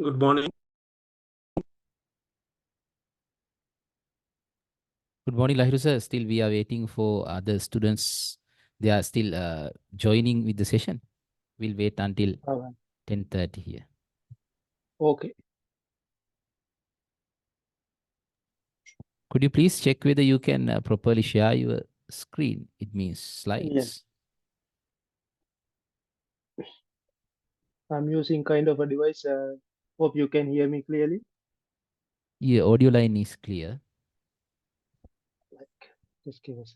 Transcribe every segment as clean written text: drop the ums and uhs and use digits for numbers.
Good morning. Good morning, Lahiru sir. Still, we are waiting for other students. They are still joining with the session. We'll wait until All right. 10:30 here. Okay. Could you please check whether you can properly share your screen? It means Yes. slides. I'm using kind of a device. Hope you can hear me clearly. Your audio line is clear. Like, just give us.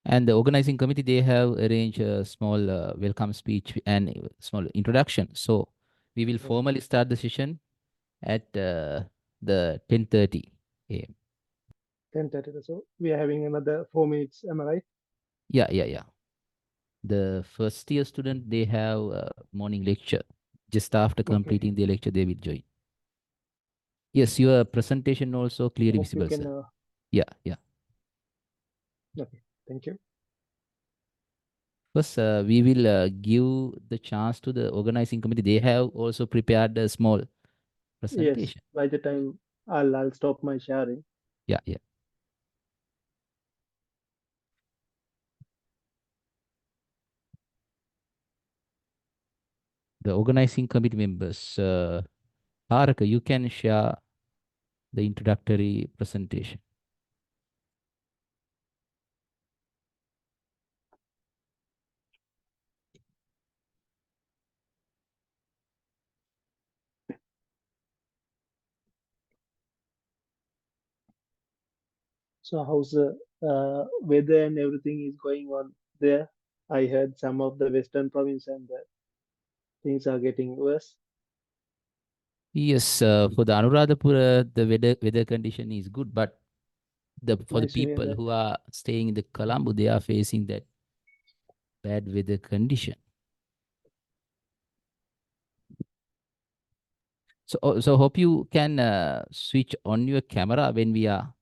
And the organizing committee, they have arranged a small welcome speech and small introduction. So we will formally start the session at the 10:30 a.m. 10:30. So we are having another 4 minutes. Am I right? Yeah. The first year student, they have morning lecture. Just after Okay. completing the lecture, they will join. Yes, your presentation also clearly Hope you visible, can. sir. Yeah. Okay. Thank you. First, we will give the chance to the organizing committee. They have also prepared a small Yes. presentation. By the time I'll stop my sharing. Yeah. The organizing committee members, Haraka, you can share the introductory presentation. So how's the weather and everything is going on there? I heard some of the western province and things are getting worse. Yes, for the Anuradhapura, the weather condition is good, but for the Nice to hear people that. who are staying in the Colombo, they are facing that bad weather condition. So hope you can switch on your camera when we are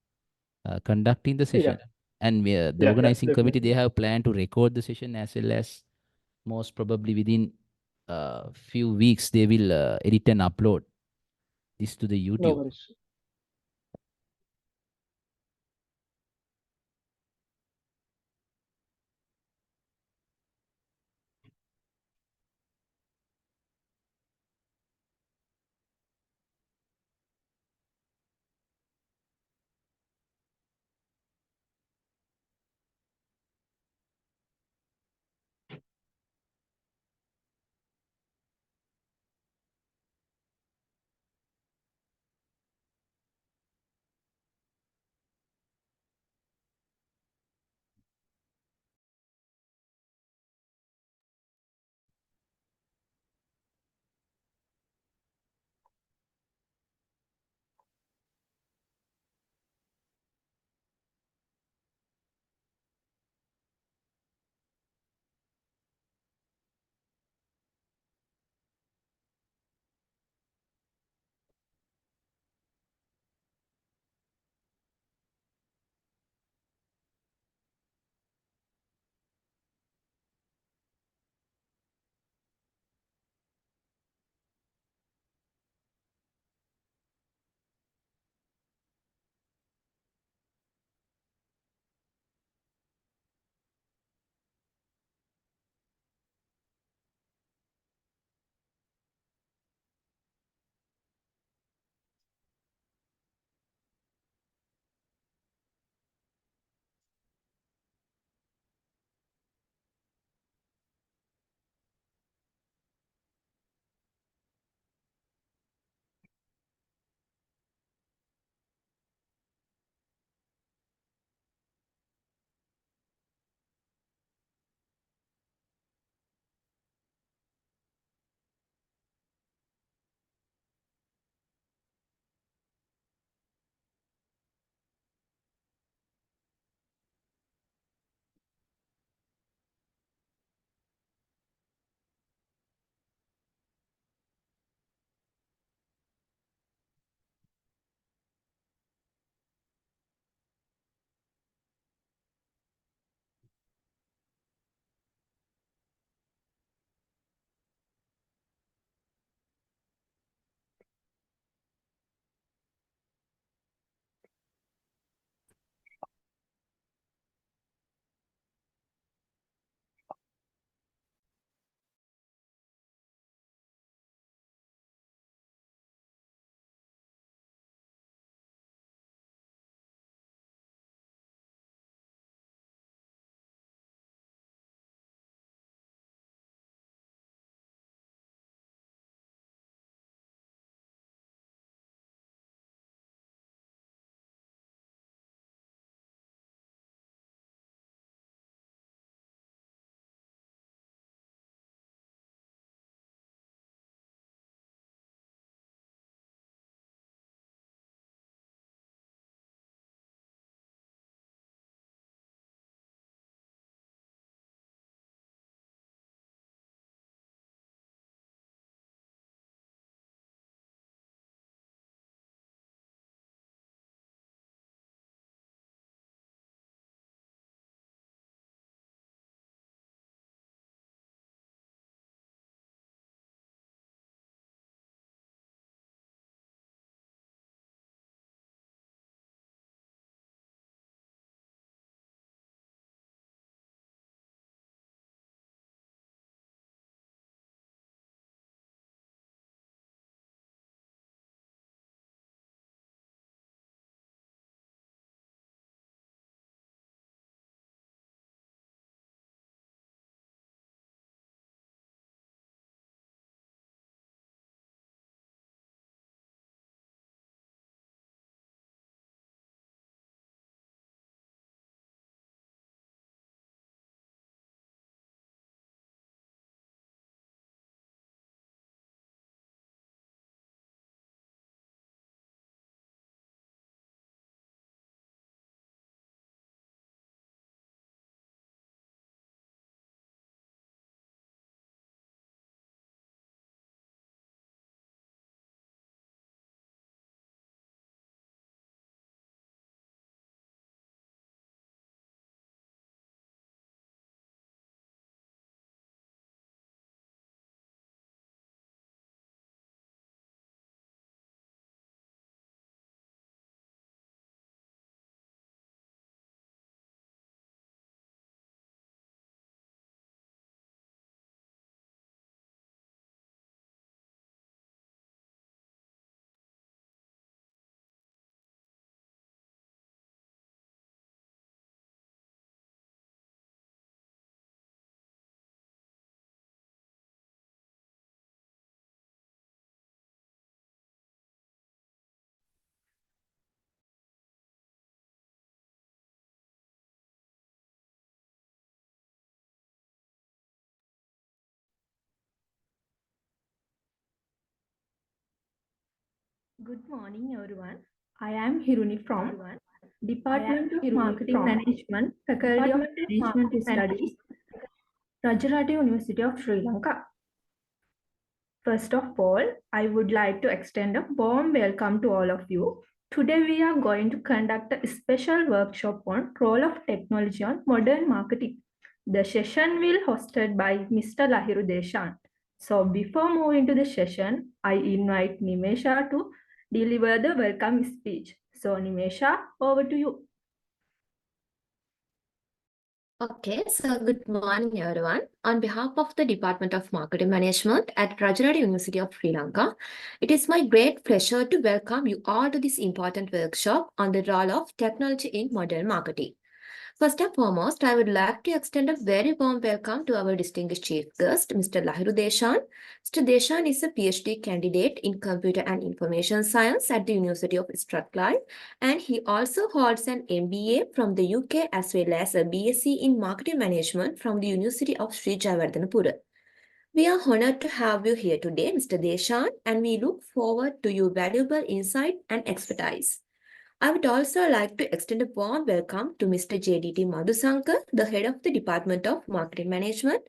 conducting the Yeah. session. And the Yeah. organizing committee, they Definitely. have planned to record the session, as well as most probably within a few weeks, they will edit and upload this to the No YouTube. worries. Good morning, everyone. I am Hiruni from Department of Marketing Management, Faculty of Management Studies, Rajarata University of Sri Lanka. First of all, I would like to extend a warm welcome to all of you. Today we are going to conduct a special workshop on role of technology on modern marketing. The session will hosted by Mr. Lahiru Deshan. So before moving to the session, I invite Nimesha to deliver the welcome speech. So Nimesha, over to you. Okay, so good morning, everyone. On behalf of the Department of Marketing Management at Rajarata University of Sri Lanka, it is my great pleasure to welcome you all to this important workshop on the role of technology in modern marketing. First and foremost, I would like to extend a very warm welcome to our distinguished chief guest, Mr. Lahiru Deshan. Mr. Deshan is a PhD candidate in Computer and Information Science at the University of Strathclyde, and he also holds an MBA from the UK as well as a B.Sc in Marketing Management from the University of Sri Jayawardhanapura. We are honored to have you here today, Mr. Deshan, and we look forward to your valuable insight and expertise. I would also like to extend a warm welcome to Mr. JDT Madhusankar, the head of the Department of Marketing Management,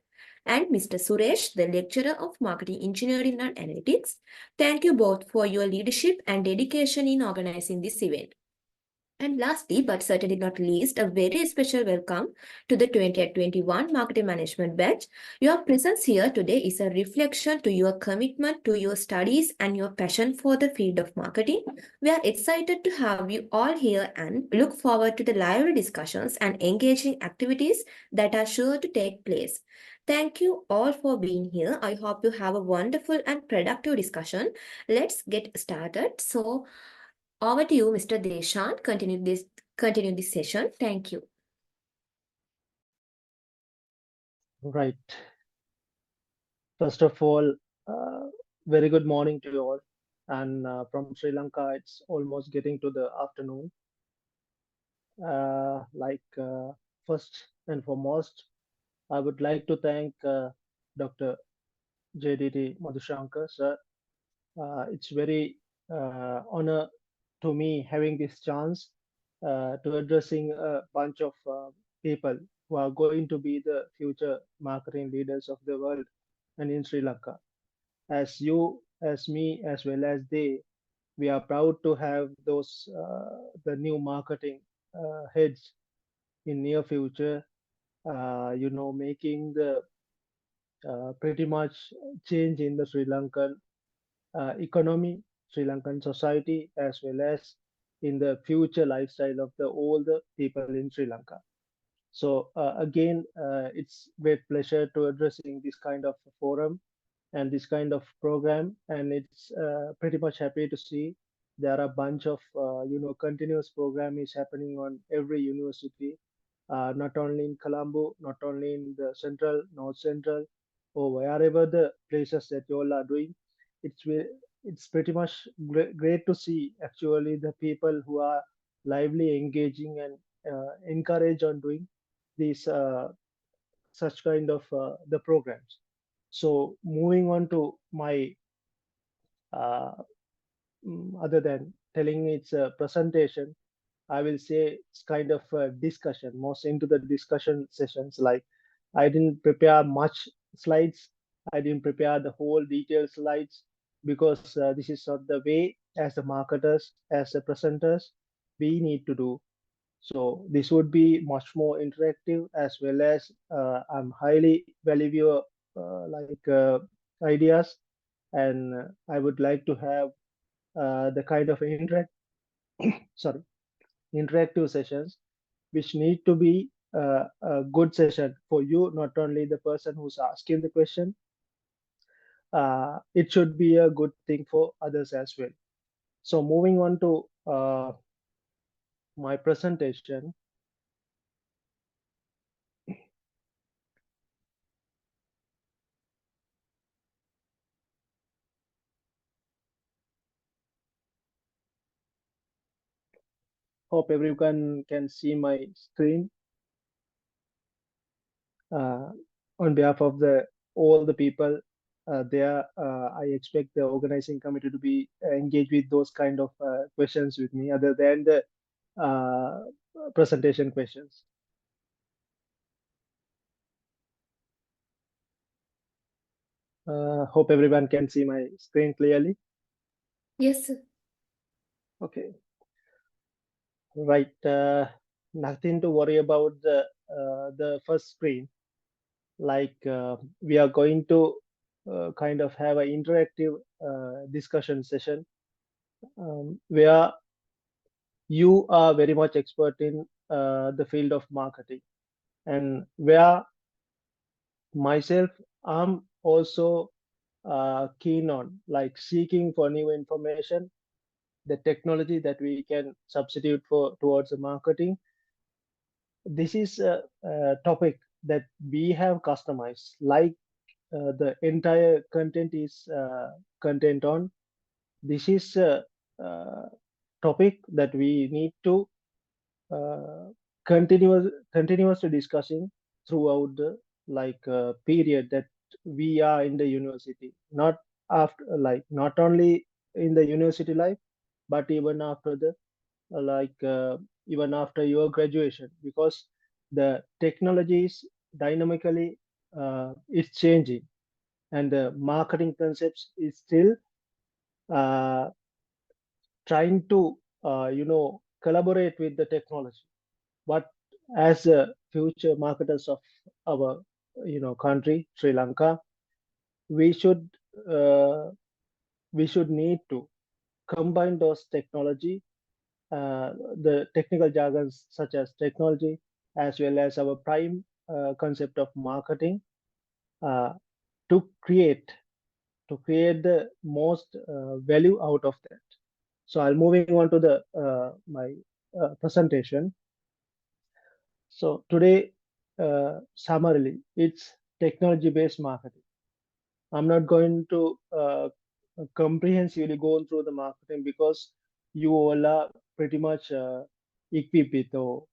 and Mr. Suresh, the lecturer of Marketing Engineering and Analytics. Thank you both for your leadership and dedication in organizing this event. And lastly, but certainly not least, a very special welcome to the 2021 Marketing Management batch. Your presence here today is a reflection to your commitment to your studies and your passion for the field of marketing. We are excited to have you all here and look forward to the lively discussions and engaging activities that are sure to take place. Thank you all for being here. I hope you have a wonderful and productive discussion. Let's get started. So, over to you, Mr. Deshan. Continue this session. Thank you. Right. First of all, uh, very good morning to you all. And from Sri Lanka, it's almost getting to the afternoon. First and foremost, I would like to thank Dr. JDT Madhushankar, sir. It's very honor to me having this chance to addressing a bunch of people who are going to be the future marketing leaders of the world and in Sri Lanka. As you, as me, as well as they, we are proud to have those the new marketing heads in near future. Making the pretty much change in the Sri Lankan economy, Sri Lankan society, as well as in the future lifestyle of the all the people in Sri Lanka. So again, it's great pleasure to addressing this kind of forum and this kind of program, and it's pretty much happy to see there are a bunch of continuous program is happening on every university, not only in Colombo, not only in the central, north central, or wherever the places that you all are doing. It's pretty much great to see actually the people who are lively engaging and encourage on doing these such kind of the programs. So moving on to my uh, other than telling its presentation, I will say it's kind of a discussion, most into the discussion sessions. Like I didn't prepare much slides. I didn't prepare the whole detailed slides because this is not the way as the marketers, as the presenters, we need to do. So this would be much more interactive as well as I'm highly value your ideas, and I would like to have the kind of sorry interactive sessions which need to be a good session for you, not only the person who's asking the question. It should be a good thing for others as well. So moving on to my presentation. Hope everyone can see my screen. uh, on behalf of the all the people. there I expect the organizing committee to be engaged with those kind of questions with me other than the uh, presentation questions. Hope everyone can see my screen clearly. Yes, sir. Okay, right. Nothing to worry about the first screen. Like we are going to kind of have an interactive discussion session where you are very much expert in the field of marketing, and where myself I'm also keen on like seeking for new information, the technology that we can substitute for towards the marketing. This is a topic that we have customized, like the entire content is content on. This is a, topic that we need to uh, continuously discussing throughout the like period that we are in the university, not after, like not only in the university life, but even after the like even after your graduation, because the technology is dynamically is changing, and the marketing concepts is still uh, trying to collaborate with the technology. But as future marketers of our country, Sri Lanka, we should uh, we should need to combine those technology, the technical jargons such as technology, as well as our prime concept of marketing, uh, to create the most value out of that. So I'll moving on to the my presentation. So today, summarily, it's technology-based marketing. I'm not going to comprehensively go through the marketing because you all are pretty much equipped with, or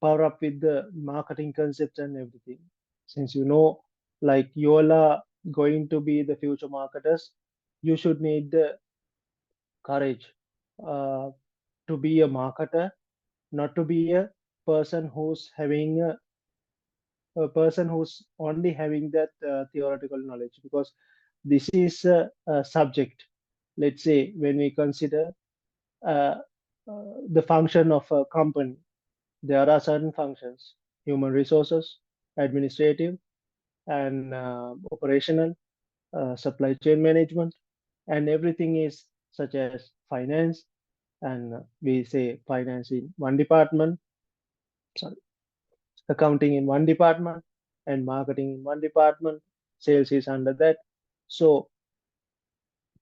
power up with the marketing concepts and everything. Since like you all are going to be the future marketers, you should need the courage uh, to be a marketer, not to be person who's having a person who's only having that theoretical knowledge, because this is a subject. Let's say when we consider uh, the function of a company, there are certain functions: human resources, administrative, and operational, supply chain management, and everything is such as finance. And we say finance in one department, sorry, accounting in one department, and marketing in one department, sales is under that. So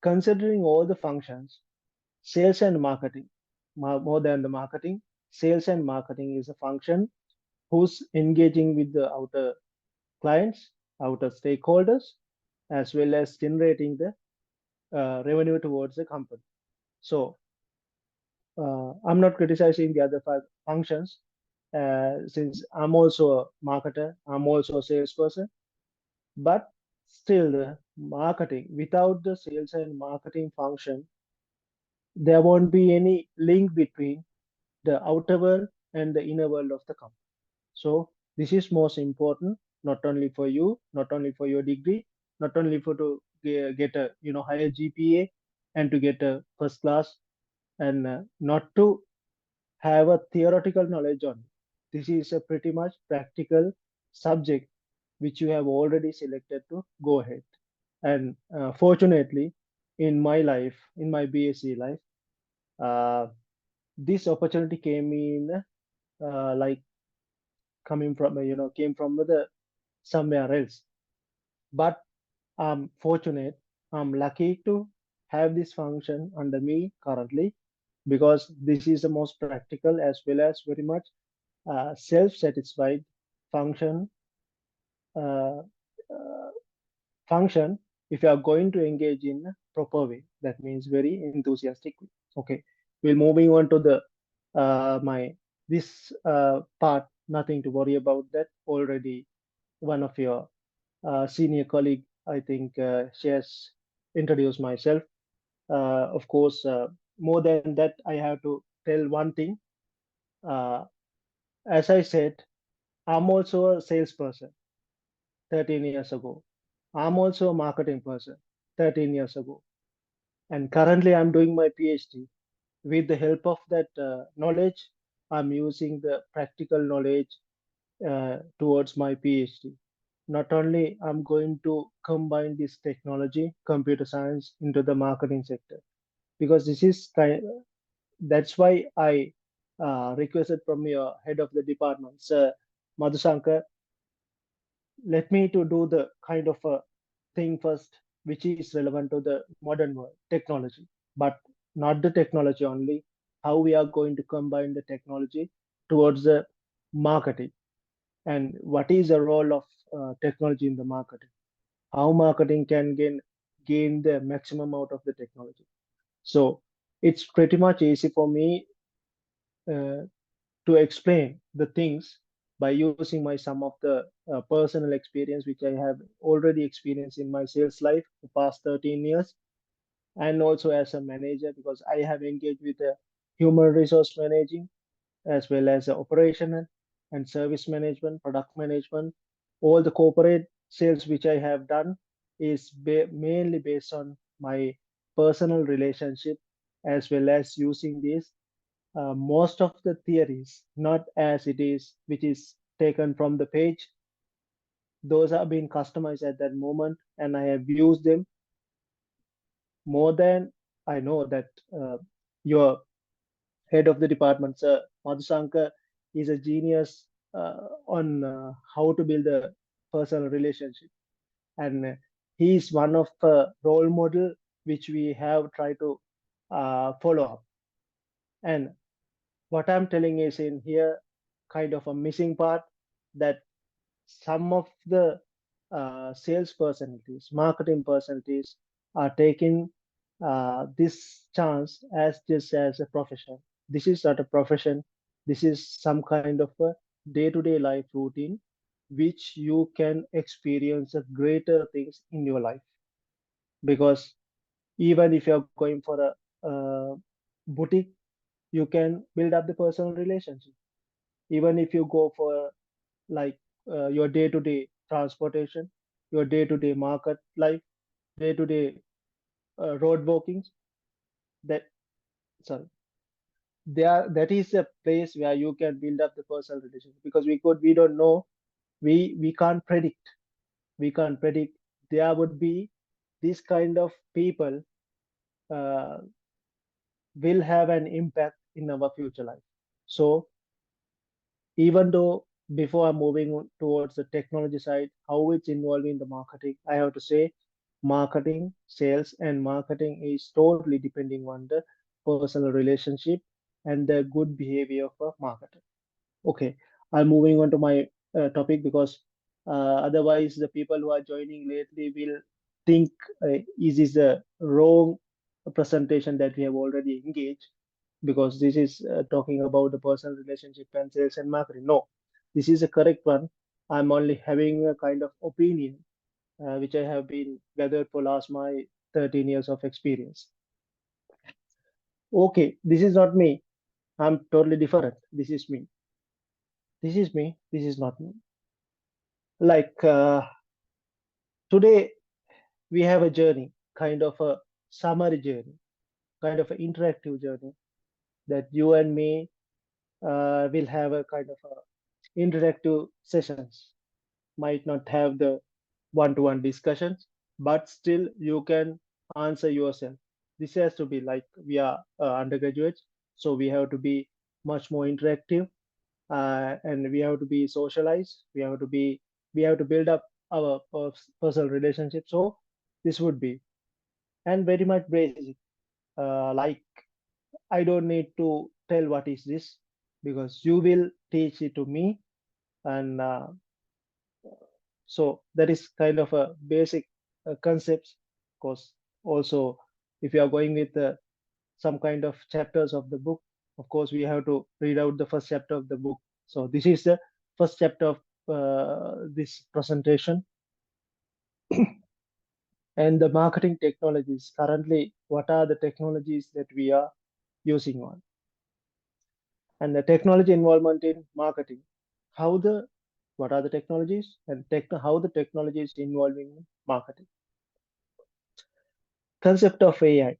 considering all the functions, sales and marketing, more than the marketing, sales and marketing is a function who's engaging with the outer clients, outer stakeholders, as well as generating the revenue towards the company. So I'm not criticizing the other five functions, since I'm also a marketer, I'm also a salesperson. But still, the marketing, without the sales and marketing function, there won't be any link between the outer world and the inner world of the company. So this is most important, not only for you, not only for your degree, not only for to get a higher GPA and to get a first class, and not to have a theoretical knowledge on it. This is a pretty much practical subject which you have already selected to go ahead. And fortunately, in my life, in my B.Sc life, uh, this opportunity came in like coming from came from the somewhere else. But I'm fortunate, I'm lucky to have this function under me currently, because this is the most practical as well as very much self-satisfied function uh, uh, function if you are going to engage in a proper way. That means very enthusiastically. Okay, we're moving on to the my this part. Nothing to worry about that. Already one of your senior colleague I think she has introduced myself. Of course, more than that, I have to tell one thing. Uh, as I said, I'm also a salesperson 13 years ago. I'm also a marketing person 13 years ago. And currently, I'm doing my PhD. With the help of that knowledge, I'm using the practical knowledge towards my PhD. Not only I'm going to combine this technology, computer science, into the marketing sector, because this is that's why I requested from your head of the department, Sir Madhusankar, let me to do the kind of a thing first, which is relevant to the modern world, technology, but not the technology only, how we are going to combine the technology towards the marketing, and what is the role of technology in the marketing, how marketing can gain the maximum out of the technology. So it's pretty much easy for me uh, to explain the things by using my some of the personal experience which I have already experienced in my sales life the past 13 years, and also as a manager, because I have engaged with the human resource managing as well as the operational and service management, product management. All the corporate sales which I have done is mainly based on my personal relationship, as well as using this most of the theories, not as it is, which is taken from the page. Those have been customized at that moment, and I have used them more than I know that your head of the department, Sir Madhusankar, is a genius on how to build a personal relationship, and he is one of the role model which we have tried to follow up. And what I'm telling is in here kind of a missing part, that some of the sales personalities, marketing personalities are taking this chance as just as a profession. This is not a profession. This is some kind of a day-to-day life routine which you can experience a greater things in your life. Because even if you're going for a boutique, you can build up the personal relationship. Even if you go for like your day-to-day transportation, your day-to-day market life, day-to-day road walkings, that sorry, there that is a place where you can build up the personal relationship, because we don't know, we can't predict, we can't predict, there would be this kind of people uh, will have an impact in our future life. So even though before I'm moving towards the technology side, how it's involving the marketing, I have to say marketing, sales, and marketing is totally depending on the personal relationship and the good behavior of a marketer. Okay, I'm moving on to my topic, because otherwise the people who are joining lately will think is this a wrong presentation that we have already engaged, because this is talking about the personal relationship and sales and marketing. No, this is a correct one. I'm only having a kind of opinion which I have been gathered for last my 13 years of experience. Okay, this is not me. I'm totally different. This is me. This is me. This is not me. Like today, we have a journey, kind of a summary journey, kind of an interactive journey that you and me will have a kind of a interactive sessions. Might not have the one-to-one discussions, but still you can answer yourself. This has to be like we are undergraduates, so we have to be much more interactive, and we have to be socialized. We have to build up our personal relationship. So this would be, and very much basic. Like I don't need to tell what is this, because you will teach it to me, and so that is kind of a basic concepts. Of course, also if you are going with some kind of chapters of the book, of course we have to read out the first chapter of the book. So this is the first chapter of this presentation. And the marketing technologies currently, what are the technologies that we are using on, and the technology involvement in marketing, how the what are the technologies and how the technology is involving in marketing. Concept of AI,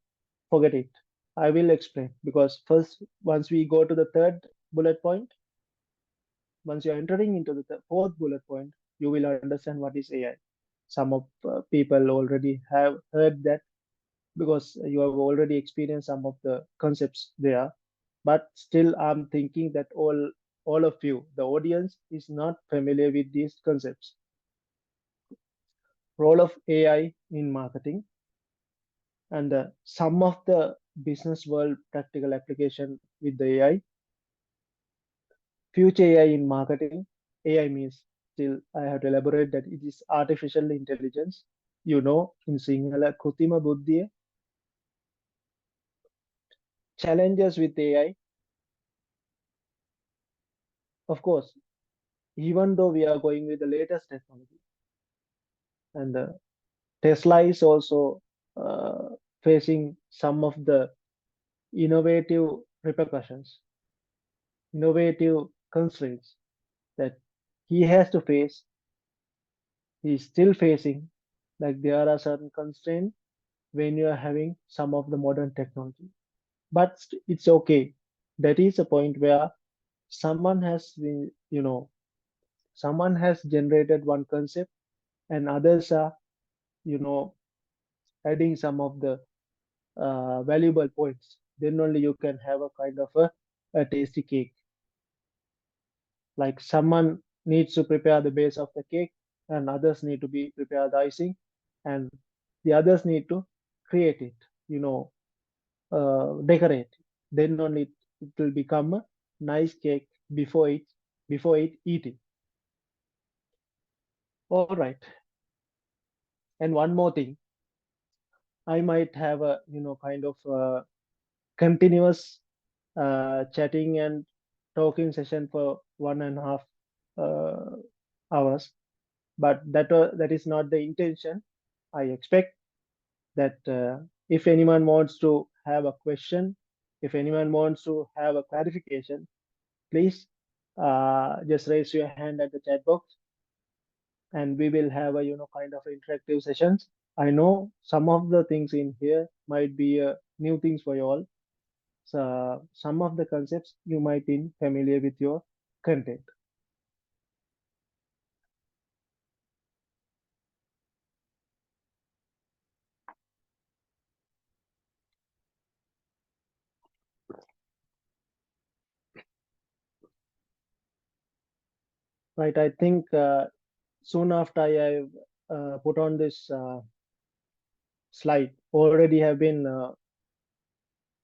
forget it. I will explain, because first, once we go to the third bullet point, once you're entering into the fourth bullet point, you will understand what is AI. Some of people already have heard that, because you have already experienced some of the concepts there. But still, I'm thinking that all of you, the audience, is not familiar with these concepts. Role of AI in marketing, and some of the business world practical application with the AI. Future AI in marketing. AI means, still I have to elaborate that it is artificial intelligence. In Sinhala Kutima Buddhiya. Challenges with AI. Of course, even though we are going with the latest technology, and Tesla is also uh, facing some of the innovative repercussions, innovative constraints that he has to face. He's still facing, like there are certain constraints when you are having some of the modern technology. But it's okay. That is a point where someone has been, someone has generated one concept, and others are, you know, adding some of the valuable points. Then only you can have a kind of a tasty cake. Like someone needs to prepare the base of the cake, and others need to be prepare the icing, and the others need to create it, decorate. Then only it will become a nice cake before it eating. All right. And one more thing, I might have a kind of continuous chatting and talking session for 1.5 uh, hours, but that is not the intention. I expect that if anyone wants to have a question, if anyone wants to have a clarification, please just raise your hand at the chat box, and we will have a kind of interactive sessions. I know some of the things in here might be new things for you all. So some of the concepts you might be familiar with your content. Right, I think soon after I put on this slide, already have been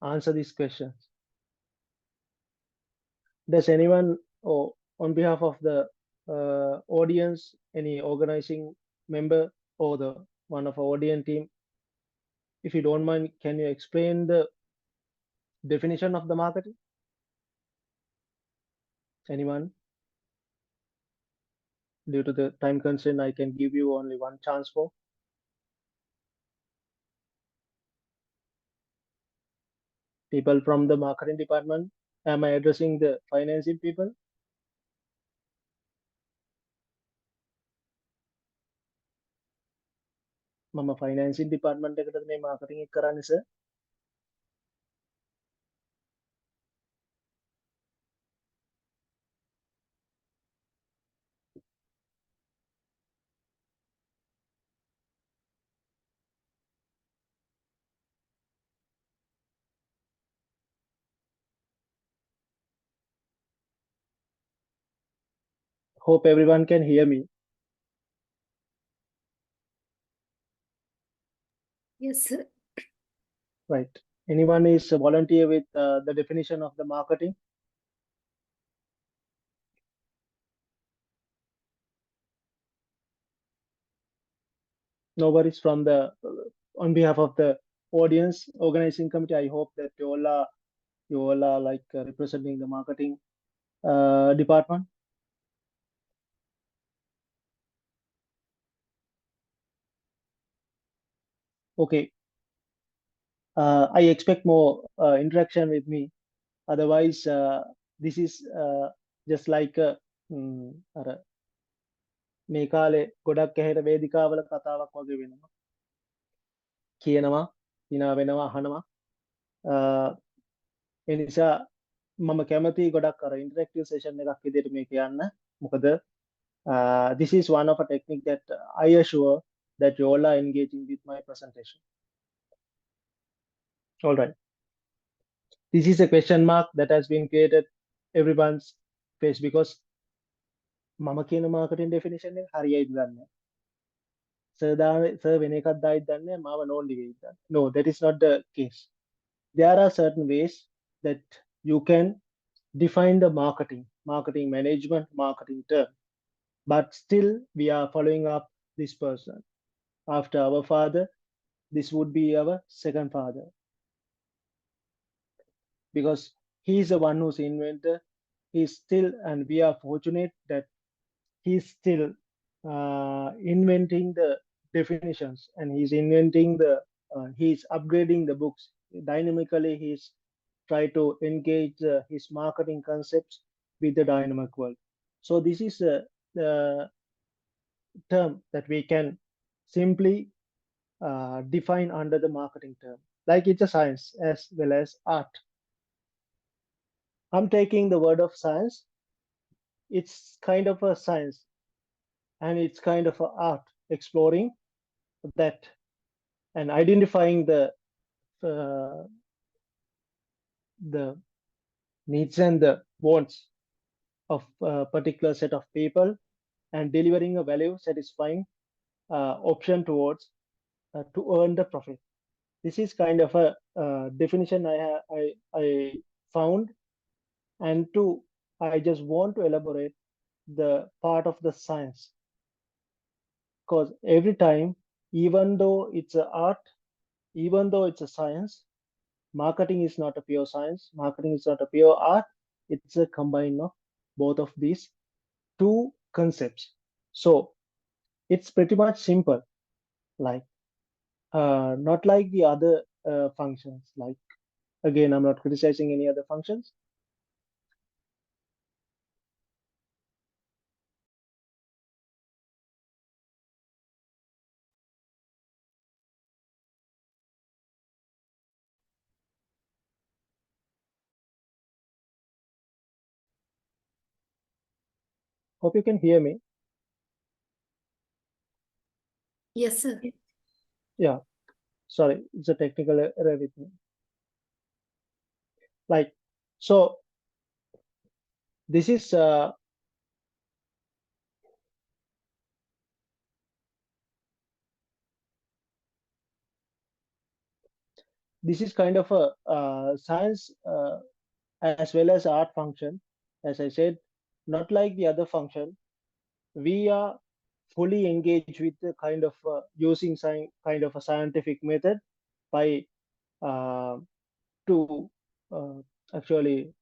answer these questions. Does anyone, or on behalf of the audience, any organizing member or the one of our audience team, if you don't mind, can you explain the definition of the marketing? Anyone? Due to the time constraint, I can give you only one chance for. People from the marketing department. Am I addressing the financing people? මම ෆයිනෑන්සින් department එකටද මේ marketing එක කරන්නේ sir. Hope everyone can hear me. Yes, sir. Right. Anyone is a volunteer with the definition of the marketing? No worries from the on behalf of the audience organizing committee. I hope that you all are like representing the marketing department. Okay, I expect more interaction with me. Otherwise, this is just like අර මේ කාලේ ගොඩක් ඇහෙන වේදිකාවල කතාවක් වගේ වෙනවා. කියනවා, hina වෙනවා, අහනවා. ඒ නිසා මම කැමති ගොඩක් අර ඉන්ටරැක්ටිව් සෙෂන් එකක් විදිහට මේක යන්න. මොකද this is one of a technique that I assure that you all are engaging with my presentation. All right. This is a question mark that has been created everyone's face because මම කියන marketing definition එක හරියයිද දන්නේ sir වෙන එකක් දායිද දන්නේ මාව නෝන්ලි වෙයිද දන්නේ. No, that is not the case. There are certain ways that you can define the marketing management, marketing term, but still we are following up this person. After our father, this would be our second father, because he is the one who's inventor. He's still, and we are fortunate that he's still inventing the definitions, and he's inventing he's upgrading the books dynamically. He's try to engage his marketing concepts with the dynamic world. So this is the term that we can simply define under the marketing term, like it's a science as well as art. I'm taking the word of science. It's kind of a science, and it's kind of an art, exploring that and identifying the needs and the wants of a particular set of people, and delivering a value satisfying option towards to earn the profit. This is kind of a definition I found, and I just want to elaborate the part of the science, because every time, even though it's a art, even though it's a science, marketing is not a pure science, marketing is not a pure art. It's a combine of both of these two concepts. So it's pretty much simple, like not like the other functions. Like, again, I'm not criticizing any other functions. Hope you can hear me. Yes, sir. Yeah, sorry, it's a technical error with me. Like, so this is kind of a science as well as art function. As I said, not like the other function, we are fully engaged with the kind of using kind of a scientific method by to actually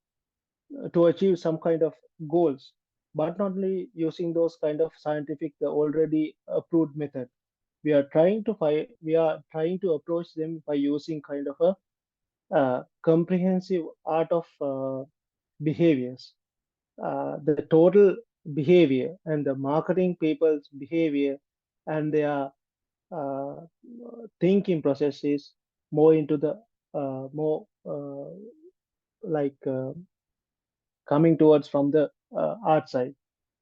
to achieve some kind of goals, but not only using those kind of scientific already approved method. We are trying to approach them by using kind of a comprehensive art of behaviors. The total behavior and the marketing people's behavior and their uh, thinking process is more into the more like coming towards from the art side.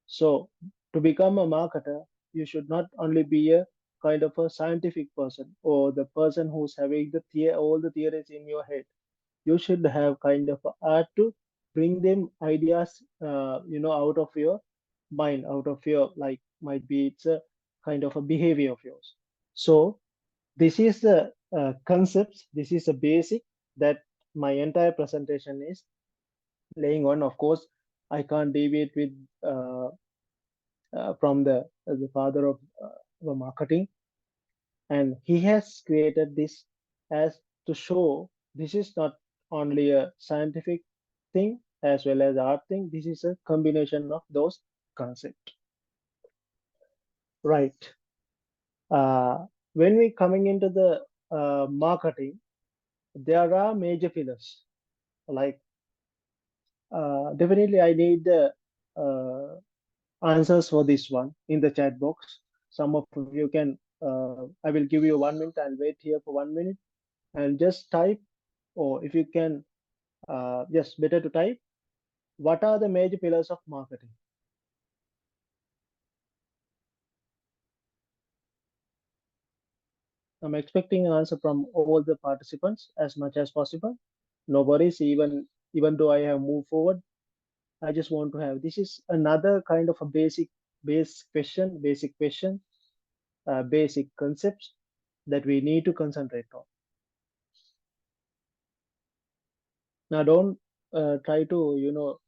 So to become a marketer, you should not only be a kind of a scientific person or the person who's having all the theories in your head. You should have kind of a art to bring them ideas, out of your mind, out of your, like, might be it's a kind of a behavior of yours. So this is the concepts. This is a basic that my entire presentation is laying on. Of course, I can't deviate with from the father of marketing, and he has created this as to show this is not only a scientific thing as well as art thing. This is a combination of those concepts, right? When we coming into the marketing, there are major pillars. Like definitely, I need the answers for this one in the chat box. Some of you can. I will give you 1 minute. I'll wait here for 1 minute and just type, or if you can, just better to type. What are the major pillars of marketing? I'm expecting an answer from all the participants as much as possible. No worries, even though I have moved forward, I just want to have, this is another kind of a basic question, basic concepts that we need to concentrate on. Now, don't try to,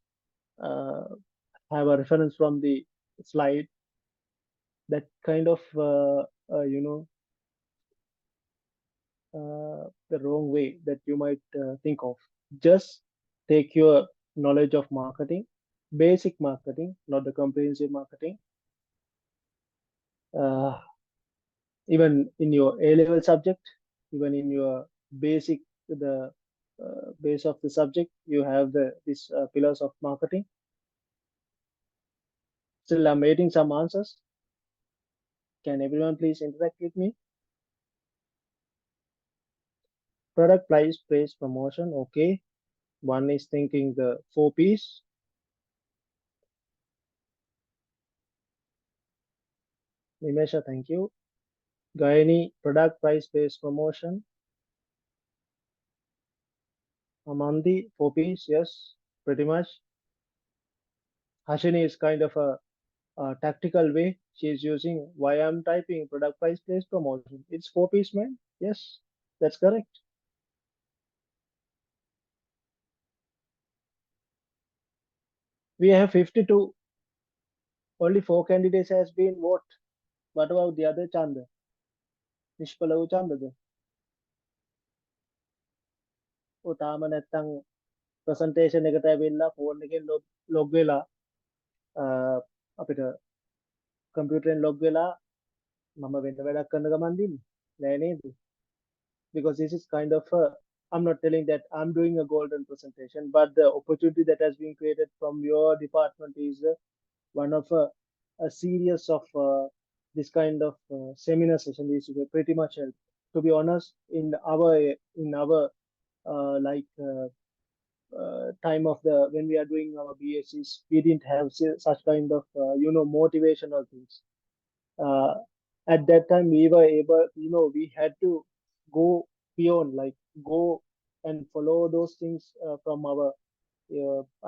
have a reference from the slide, that kind of, the wrong way that you might think of. Just take your knowledge of marketing, basic marketing, not the comprehensive marketing. Uh, Even in your A-level subject, even in your basic, the base of the subject, you have these pillars of marketing. Still, I'm waiting some answers. Can everyone please interact with me? Product, price, praise, promotion. Okay. One is thinking the 4 Ps. Nimesha, thank you. Gaini, product, price, praise, promotion. Amandi, 4 Ps. Yes, pretty much. Hashini is kind of a tactical way she's using. Why I'm typing product, price, place, promotion. It's 4 Ps, man. Yes, that's correct. We have 52. Only 4 candidates has been vote. What about the other Chanda? Nishpalavu Chanda. තාම නැත්තම් presentation එකට ඇවිල්ලා phone එකෙන් log වෙලා අපිට computer log වෙලා මම වෙන වැඩක් කරන ගමන් දින්නේ නෑ නේද? Because this is kind of I'm not telling that I'm doing a golden presentation, but the opportunity that has been created from your department is one of a series of this kind of seminar session is pretty much help. To be honest, in our time of the when we are doing our B.Scs, we didn't have such kind of motivational things. At that time, we were able, we had to go beyond, like go and follow those things from our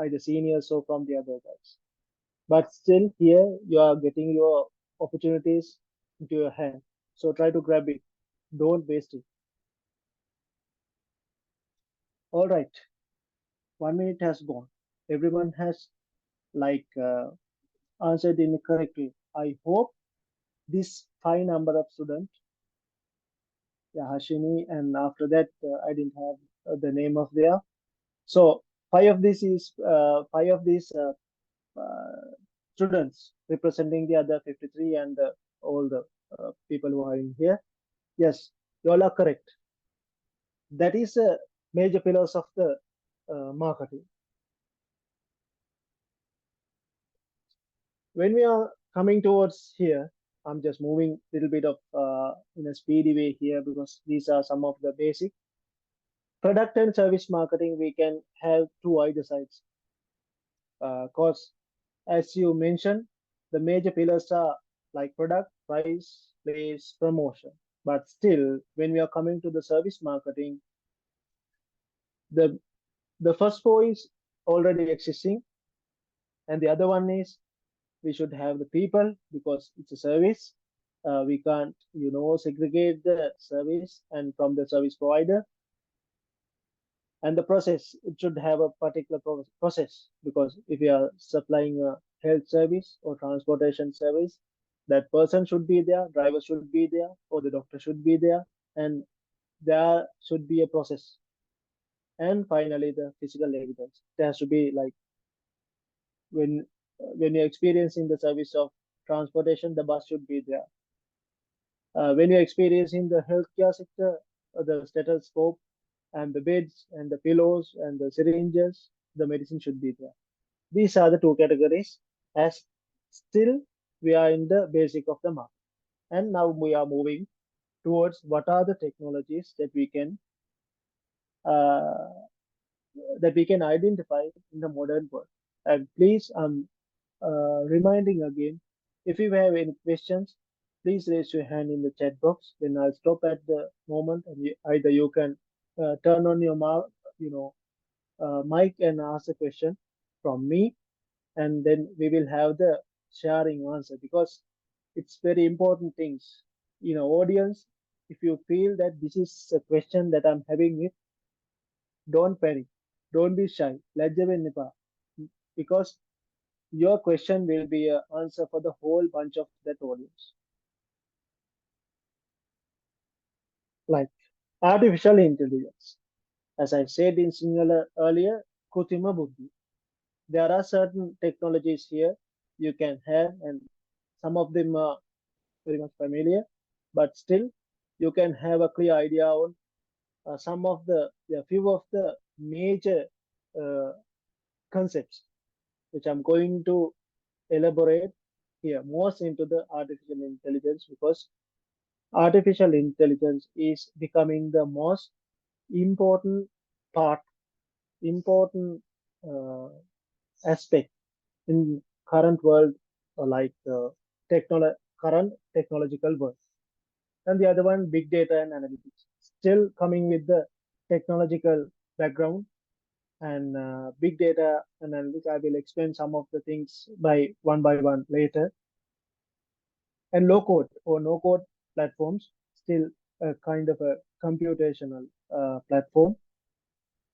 either seniors or from the other guys. But still, here you are getting your opportunities into your hand. So try to grab it. Don't waste it. All right. 1 minute has gone. Everyone has answered incorrectly. I hope this high number of students, yeah, Hashini, and after that I didn't have the name of there. So five of these students representing the other 53 and all the people who are in here. Yes, you all are correct. That is a major pillars of the marketing. When we are coming towards here, I'm just moving a little bit of in a speedy way here because these are some of the basic. Product and service marketing, we can have two either sides. Because as you mentioned, the major pillars are like product, price, place, promotion. But still, when we are coming to the service marketing, the first four is already existing, and the other one is we should have the people because it's a service. We can't, segregate the service and from the service provider. And the process, it should have a particular process because if you are supplying a health service or transportation service, that person should be there, driver should be there, or the doctor should be there, and there should be a process. And finally, the physical evidence. It has to be like when you're experiencing the service of transportation, the bus should be there. When you're experiencing the healthcare sector, the stethoscope and the beds and the pillows and the syringes, the medicine should be there. These are the two categories. As still we are in the basic of the market, and now we are moving towards what are the technologies uh, that we can identify in the modern world. And please, reminding again, if you have any questions, please raise your hand in the chat box. Then I'll stop at the moment, and either you can turn on your you know, mic and ask a question from me, and then we will have the sharing answer because it's very important things. Audience, if you feel that this is a question that I'm having with, don't panic, don't be shy, lajja vennipa, because your question will be an answer for the whole bunch of that audience. Like artificial intelligence, as I said in singular earlier, Kutima Buddhi. There are certain technologies here you can have, and some of them are very much familiar, but still you can have a clear idea on some of the few of the major uh, concepts which I'm going to elaborate here most into the artificial intelligence, because artificial intelligence is becoming the most important part, important uh, aspect in current world, like current technological world. And the other one, big data and analytics, still coming with the technological background. And big data and analytics, I will explain some of the things by one later. And low code or no code platforms, still a kind of a computational platform.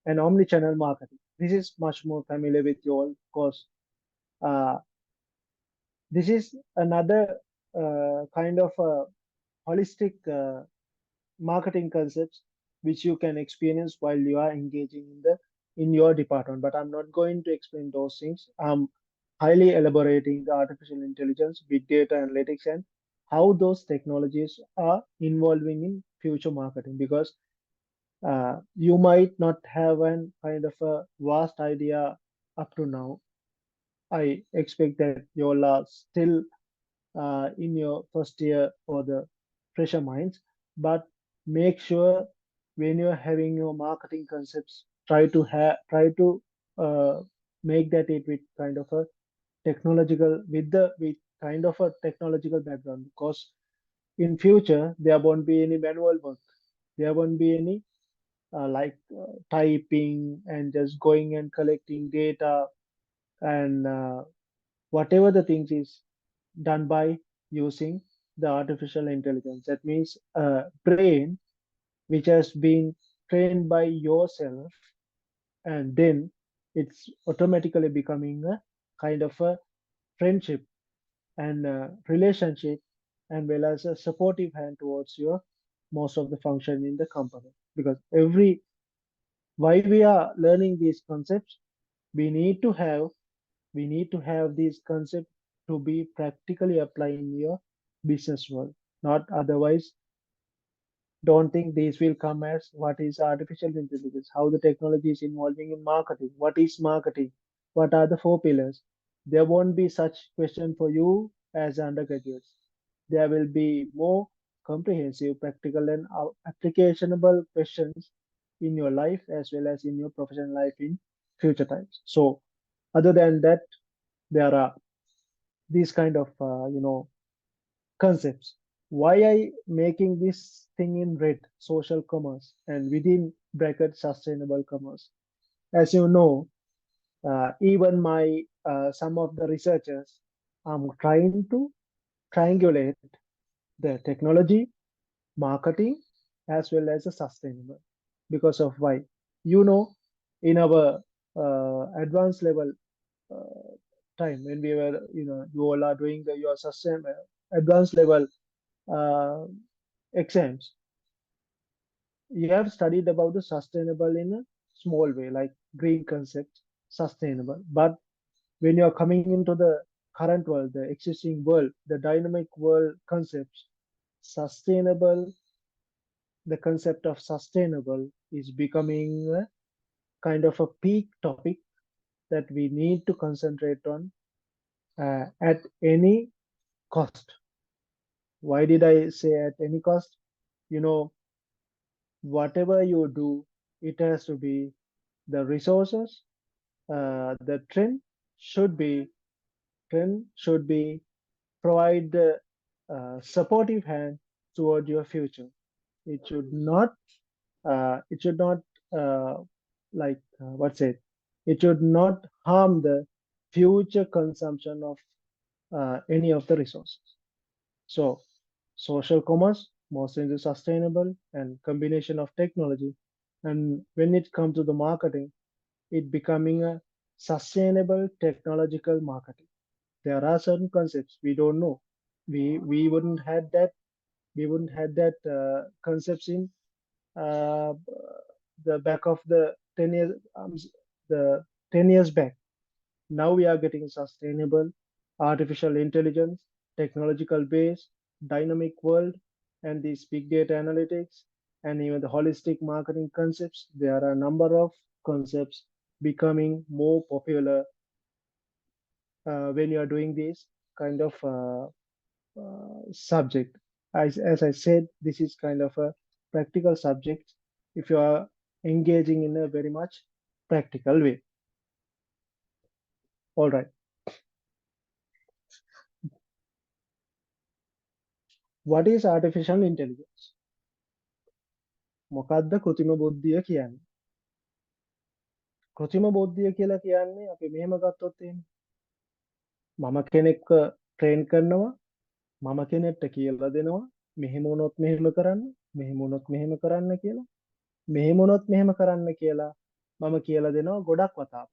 And omni-channel marketing, this is much more familiar with you all, because uh, this is another kind of holistic marketing concepts which you can experience while you are engaging in your department. But I'm not going to explain those things. I'm highly elaborating the artificial intelligence, big data analytics, and how those technologies are involving in future marketing, because you might not have an kind of a vast idea up to now. I expect that you all are still in your first year for the fresher minds, but make sure when you're having your marketing concepts, try to uh, make that it with kind of a with kind of a technological background, because in future there won't be any manual work, there won't be any typing and just going and collecting data, and whatever the things is done by using the artificial intelligence. That means a brain which has been trained by yourself, and then it's automatically becoming a kind of a friendship and a relationship, and well as a supportive hand towards your most of the function in the company. Because every why we are learning these concepts, we need to have we need to have these concepts to be practically applied in your business world. Not otherwise, don't think these will come as what is artificial intelligence, how the technology is involving in marketing, what is marketing, what are the four pillars. There won't be such question for you as undergraduates. There will be more comprehensive, practical, and applicationable questions in your life as well as in your professional life in future times. So, other than that, there are these kind of concepts. Why I making this thing in red, social commerce, and within bracket sustainable commerce? As you know, even my some of the researchers, I'm trying to triangulate the technology, marketing, as well as the sustainable. Because of why? You know, in our advanced level uh, time when we were, you all are doing your advanced level uh, exams, you have studied about the sustainable in a small way, like green concept, sustainable. But when you're coming into the current world, the existing world, the dynamic world concepts, sustainable the concept of sustainable is becoming a kind of a peak topic that we need to concentrate on at any cost. Why did I say at any cost? You know, whatever you do, it has to be the resources, the trend should be provide the supportive hand toward your future. It should not it should not what's it? It should not harm the future consumption of any of the resources. So, social commerce, mostly into sustainable and combination of technology. And when it comes to the marketing, it becoming a sustainable technological marketing. There are certain concepts we don't know. We wouldn't had that concepts in uh, the back of the 10 years the 10 years back. Now we are getting sustainable, artificial intelligence, technological base, dynamic world, and these big data analytics, and even the holistic marketing concepts. There are a number of concepts becoming more popular when you are doing this kind of subject. As I said, this is kind of a practical subject if you are engaging in a very much practical way. All right. What is artificial intelligence? මොකක්ද කෘතිම බුද්ධිය කියන්නේ? කෘතිම බුද්ධිය කියලා කියන්නේ අපි මෙහෙම ගත්තොත් එහෙම. මම කෙනෙක්ව ට්‍රේන් කරනවා, මම කෙනෙක්ට කියලා දෙනවා, මෙහෙම වුණොත් මෙහෙම කරන්න, මෙහෙම වුණොත් මෙහෙම කරන්න කියලා. මෙහෙම වුණොත් මෙහෙම කරන්න කියලා මම කියලා දෙනවා ගොඩක් වතාවක්.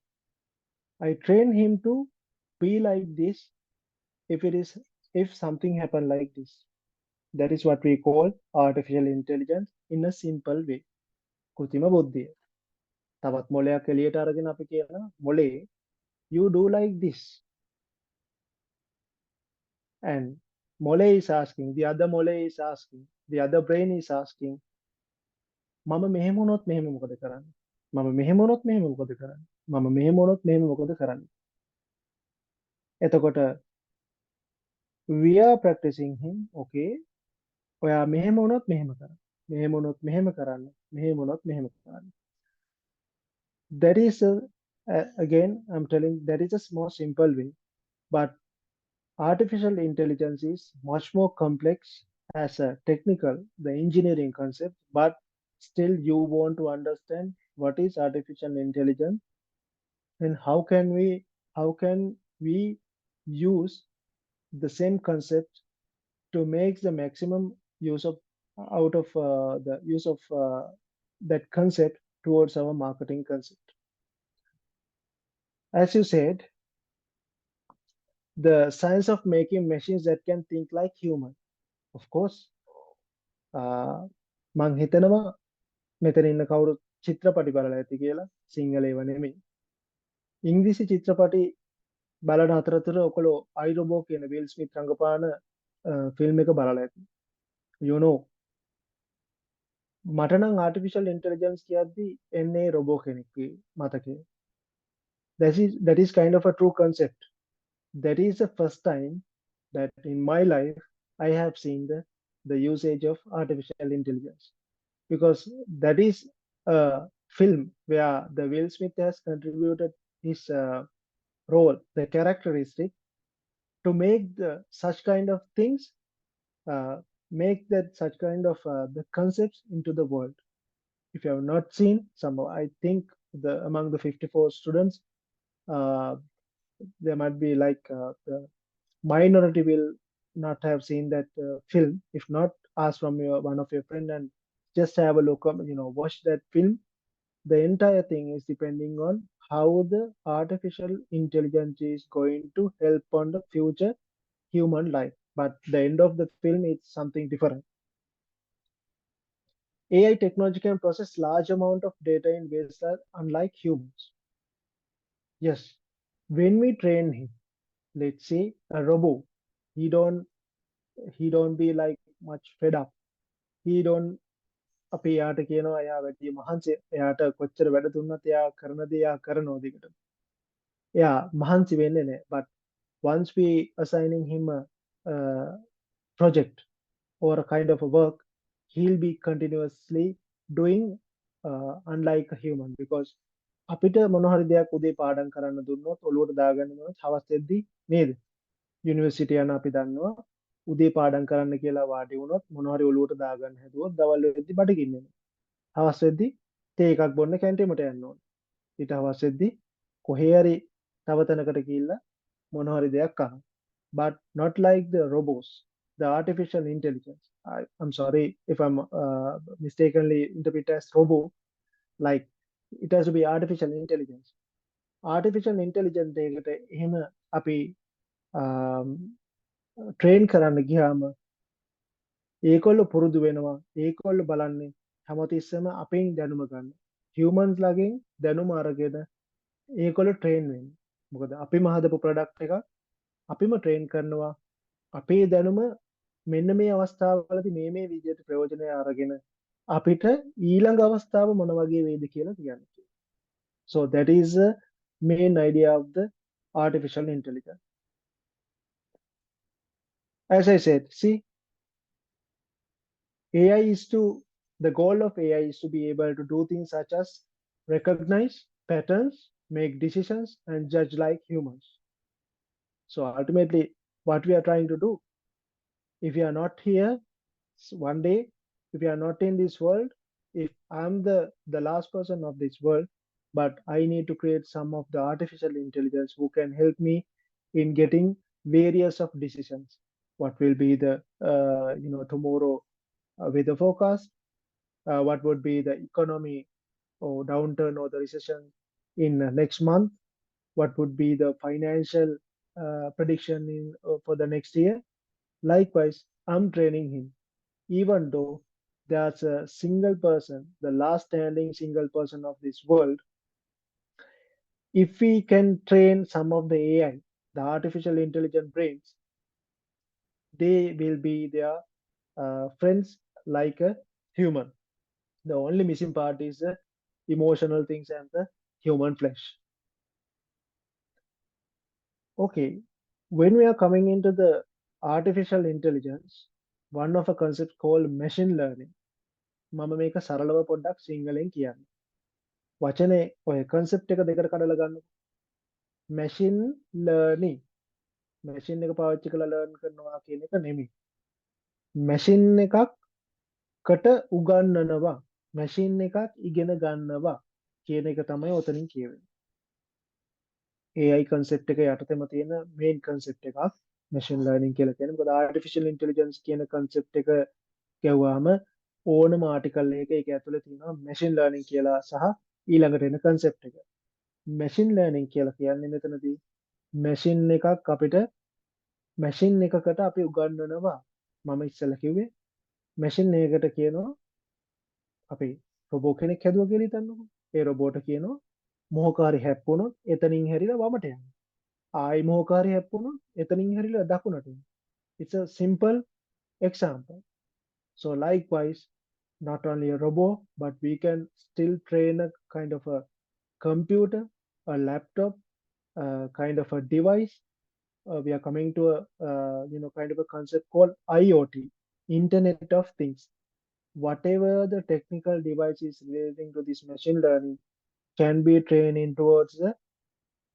I train him to be like this if something happen like this. That is what we call artificial intelligence in a simple way. කෘතිම බුද්ධිය. තවත් මොලයක් එළියට අරගෙන අපි කියනවා මොලේ you do like this, and mole is asking, the other mole is asking, the other brain is asking, මම මෙහෙම වුණොත් මෙහෙම මොකද කරන්නේ? මම මෙහෙම වුණොත් මෙහෙම මොකද කරන්නේ? මම මෙහෙම වුණොත් මෙහෙම මොකද කරන්නේ? එතකොට we are practicing him, okay, ඔයා මෙහෙම වුණොත් මෙහෙම කරන්න, මෙහෙම වුණොත් මෙහෙම කරන්න, මෙහෙම වුණොත් මෙහෙම කරන්න. That is again I'm telling, that is a more simple way, but artificial intelligence is much more complex as a technical, the engineering concept, but still you want to understand what is artificial intelligence and how can we use the same concept to make the maximum use of out of the use of that concept towards our marketing concept. As you said, the science of making machines that can think like human. Of course, මං හිතනවා මෙතන ඉන්න කවුරු චිත්‍රපටි බලලා ඇති කියලා, සිංහල ඒවා නෙමෙයි. ඉංග්‍රීසි චිත්‍රපටි බලන අතරතුර ඔයගොල්ලෝ අයිරොබෝ කියන විල් ස්මිත් රංගපාන ෆිල්ම් එක බලලා ඇති. You know, මට නම් artificial intelligence කියද්දි එන්නේ රොබෝ කෙනෙක්ගේ මතකේ. That is kind of a true concept. That is the first time that in my life I have seen the usage of artificial intelligence, because that is a film where the Will Smith has contributed his role, the characteristic, to make such kind of things, make that such kind of the concepts into the world. If you have not seen, I think among the 54 students, uh, there might be like the minority will not have seen that film. If not, ask from one of your friend and just have a look, watch that film. The entire thing is depending on how the artificial intelligence is going to help on the future human life, but the end of the film is something different. AI technology can process large amount of data in ways that unlike humans. Yes, when we train him, let's say a robot, he don't be like much fed up. He don't අපි යාට කියනවා එයා වැඩි මහන්සි එයාට කොච්චර වැඩ දුන්නත් එයා කරන දේ එයා කරනවා දිගට. එයා මහන්සි වෙන්නේ නැහැ. But once we assigning him a project or a kind of a work, he'll be continuously doing unlike a human because අපිට මොන හරි දෙයක් උදේ පාඩම් කරන්න දුන්නොත් ඔළුවට දාගන්න දුන්නොත් හවස් වෙද්දී නේද යුනිවර්සිටි යන අපි දන්නවා උදේ පාඩම් කරන්න කියලා වාඩි වුණොත් මොන හරි ඔළුවට දාගන්න හැදුවොත් දවල් වෙද්දී බඩගින්න වෙනවා හවස් වෙද්දී තේ එකක් බොන්න කැන්ටිමට යන්න ඕනේ ඊට හවස් වෙද්දී කොහේ හරි තව තැනකට ගිහිල්ලා මොන හරි දෙයක් කරනවා but not like the robots the artificial intelligence I'm sorry if I'm mistakenly interpret as robo like it has to be artificial intelligence artificial intelligence එකට එහෙම අපි train කරන්න ගියාම ඒකොල්ල පුරුදු වෙනවා ඒකොල්ල බලන්නේ හැමතිස්සෙම අපෙන් දැනුම ගන්න humans ලගෙන් දැනුම අරගෙන ඒකොල්ල train වෙන්නේ මොකද අපිම හදපු product එක අපිම train කරනවා අපේ දැනුම මෙන්න මේ අවස්ථාවවලදී මේ විදිහට ප්‍රයෝජනය අරගෙන අපිට ඊළඟ අවස්ථාව මොන වගේ වේද කියලා කියන්න. So that is the main idea of the artificial intelligence. As I said, see, the goal of AI is to be able to do things such as recognize patterns, make decisions, and judge like humans. So ultimately, what we are trying to do, if you are not here, one day, if you are not in this world, if I'm the last person of this world, but I need to create some of the artificial intelligence who can help me in getting various of decisions. What will be the tomorrow weather forecast? What would be the economy or downturn or the recession in next month? What would be the financial prediction for the next year? Likewise, I'm training him even though there's a single person, the last standing single person of this world, if we can train some of the AI, the artificial intelligent brains, they will be their friends like a human. The only missing part is the emotional things and the human flesh. Okay, when we are coming into the artificial intelligence, one of a concept called machine learning. මම මේක සරලව පොඩ්ඩක් සිංහලෙන් කියන්න. වචනේ ඔය concept එක දෙකට කඩලා ගන්නකො. machine learning. machine එක පාවිච්චි කරලා learn කරනවා කියන එක නෙමෙයි. machine එකකට උගන්වනවා. machine එකක් ඉගෙන ගන්නවා කියන එක තමයි ඔතනින් කියවෙන්නේ. AI concept එක යටතේම තියෙන main concept එකක් machine learning කියලා කියන්නේ. මොකද artificial intelligence කියන concept එක කියවුවාම ඕනම ආටිකල් එක ඒක ඇතුලේ තියෙනවා machine learning කියලා සහ ඊළඟට එන concept එක. machine learning කියලා කියන්නේ මෙතනදී machine එකක් අපිට machine එකකට අපි උගන්වනවා. මම ඉස්සෙල්ලා කිව්වේ machine එකකට කියනවා අපි robot කෙනෙක් හැදුවා කියලා හිතන්නකෝ. ඒ robot කියනවා මොහොකාරි හැප්පුණොත් එතනින් හැරිලා වමට යන්න. ආයි මොහොකාරි හැප්පුණොත් එතනින් හැරිලා දකුණට යන්න. It's a simple example. So likewise, not only a robot, but we can still train a kind of a computer, a laptop, kind of a device. We are coming to a kind of a concept called IoT, Internet of Things. Whatever the technical device is relating to this machine learning can be trained in towards the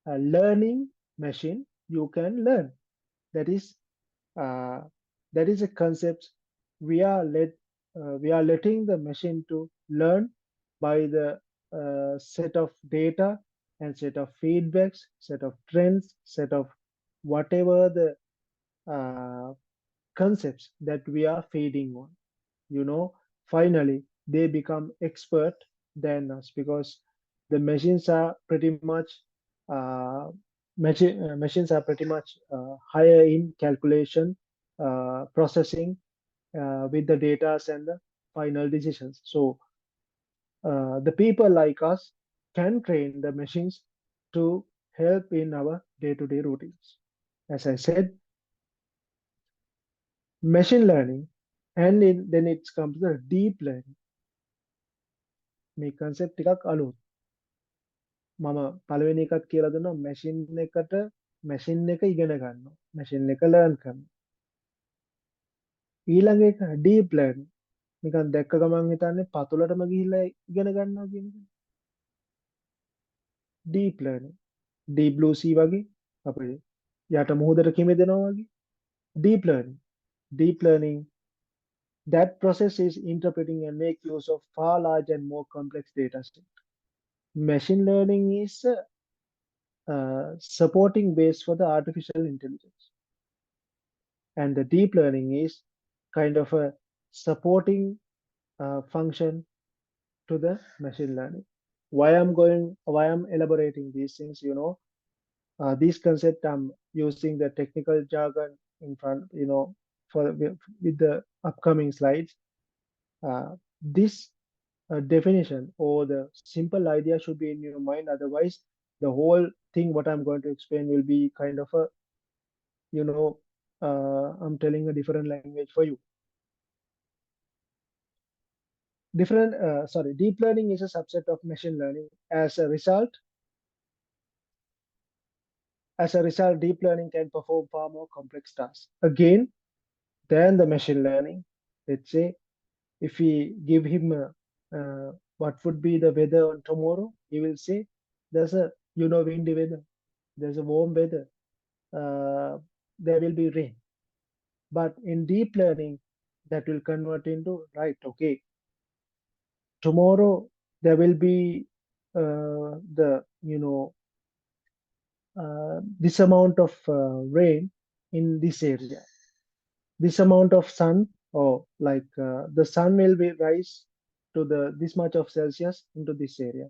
learning machine. You can learn. That is a concept we are letting the machine to learn by the set of data and set of feedbacks, set of trends, set of whatever the concepts that we are feeding on. Finally they become expert than us because the machines are pretty much higher in calculation, processing with the data and the final decisions. So the people like us can train the machines to help in our day-to-day routines. As I said, machine learning, and then it's come to the deep learning. මේ concept ටිකක් අලුත්. මම පළවෙනි එකත් කියලා දුන්නා machine එක ඉගෙන ගන්නවා. machine එක learn කරනවා. ඊළඟ එක deep learning. නිකන් දැක්ක ගමන් හිතන්නේ පතුලටම ගිහිල්ලා ඉගෙන ගන්නවා කියන එක. deep learning. deep blue sea වගේ අපේ යට මුහුදට කිමිදෙනවා වගේ. deep learning. Deep learning, that process is interpreting and make use of far larger and more complex data set. Machine learning is a supporting base for the artificial intelligence. And the deep learning is kind of a supporting function to the machine learning. Why I'm elaborating these things, these concepts I'm using the technical jargon in front, with the upcoming slides. This definition or the simple idea should be in your mind. Otherwise, the whole thing, what I'm going to explain, will be kind of a, I'm telling a different language for you. Deep learning is a subset of machine learning. As a result, deep learning can perform far more complex tasks again than the machine learning. Let's say if we give him what would be the weather on tomorrow, he will say there's a windy weather, there's a warm weather, there will be rain. But in deep learning, that will convert into right. Okay, tomorrow there will be this amount of rain in this area, this amount of sun, or like the sun will be rise to this much of Celsius into this area.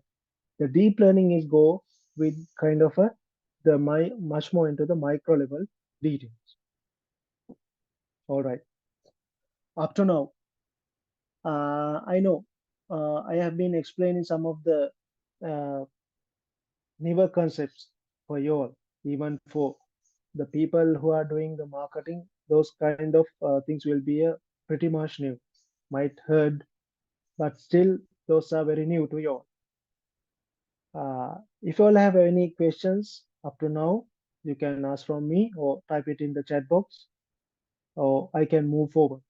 The deep learning is go with kind of much more into the micro level details. All right. Up to now, I know I have been explaining some of the newer concepts for you all, even for the people who are doing the marketing. Those kind of things will be pretty much new. Might heard, but still those are very new to you all. If you all have any questions up to now, you can ask from me or type it in the chat box, or I can move forward.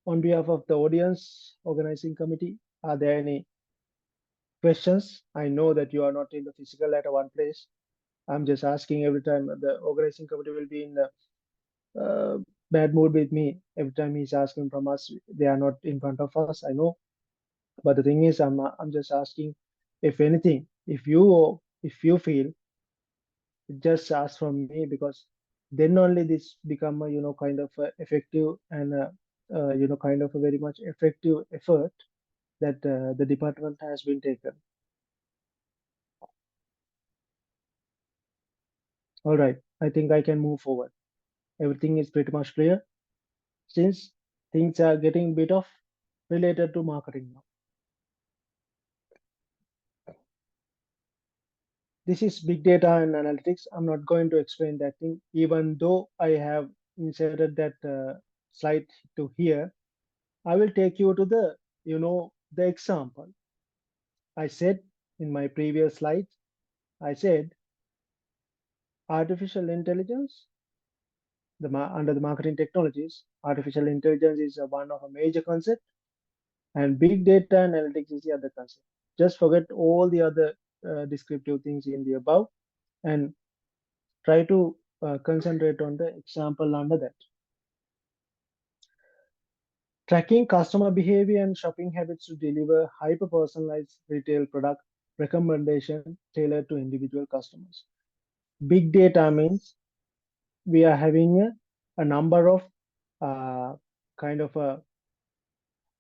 On behalf of the audience organizing committee, are there any questions? I know that you are not in the physical at one place. I'm just asking every time. The organizing committee will be in the bad mood with me every time he's asking from us. They are not in front of us, I know. But the thing is, I'm just asking, if anything, if you feel, just ask from me, because then only this become a kind of effective and kind of a very much effective effort that the department has been taken. All right, I think I can move forward. Everything is pretty much clear, since things are getting a bit of related to marketing now. This is big data and analytics. I'm not going to explain that thing, even though I have inserted that slide to here. I will take you to the example. I said in my previous slide, I said artificial intelligence, under the marketing technologies, artificial intelligence is one of a major concept, and big data analytics is the other concept. Just forget all the other descriptive things in the above and try to concentrate on the example under that. Tracking customer behavior and shopping habits to deliver hyper-personalized retail product recommendation tailored to individual customers. Big data means we are having a number of kind of a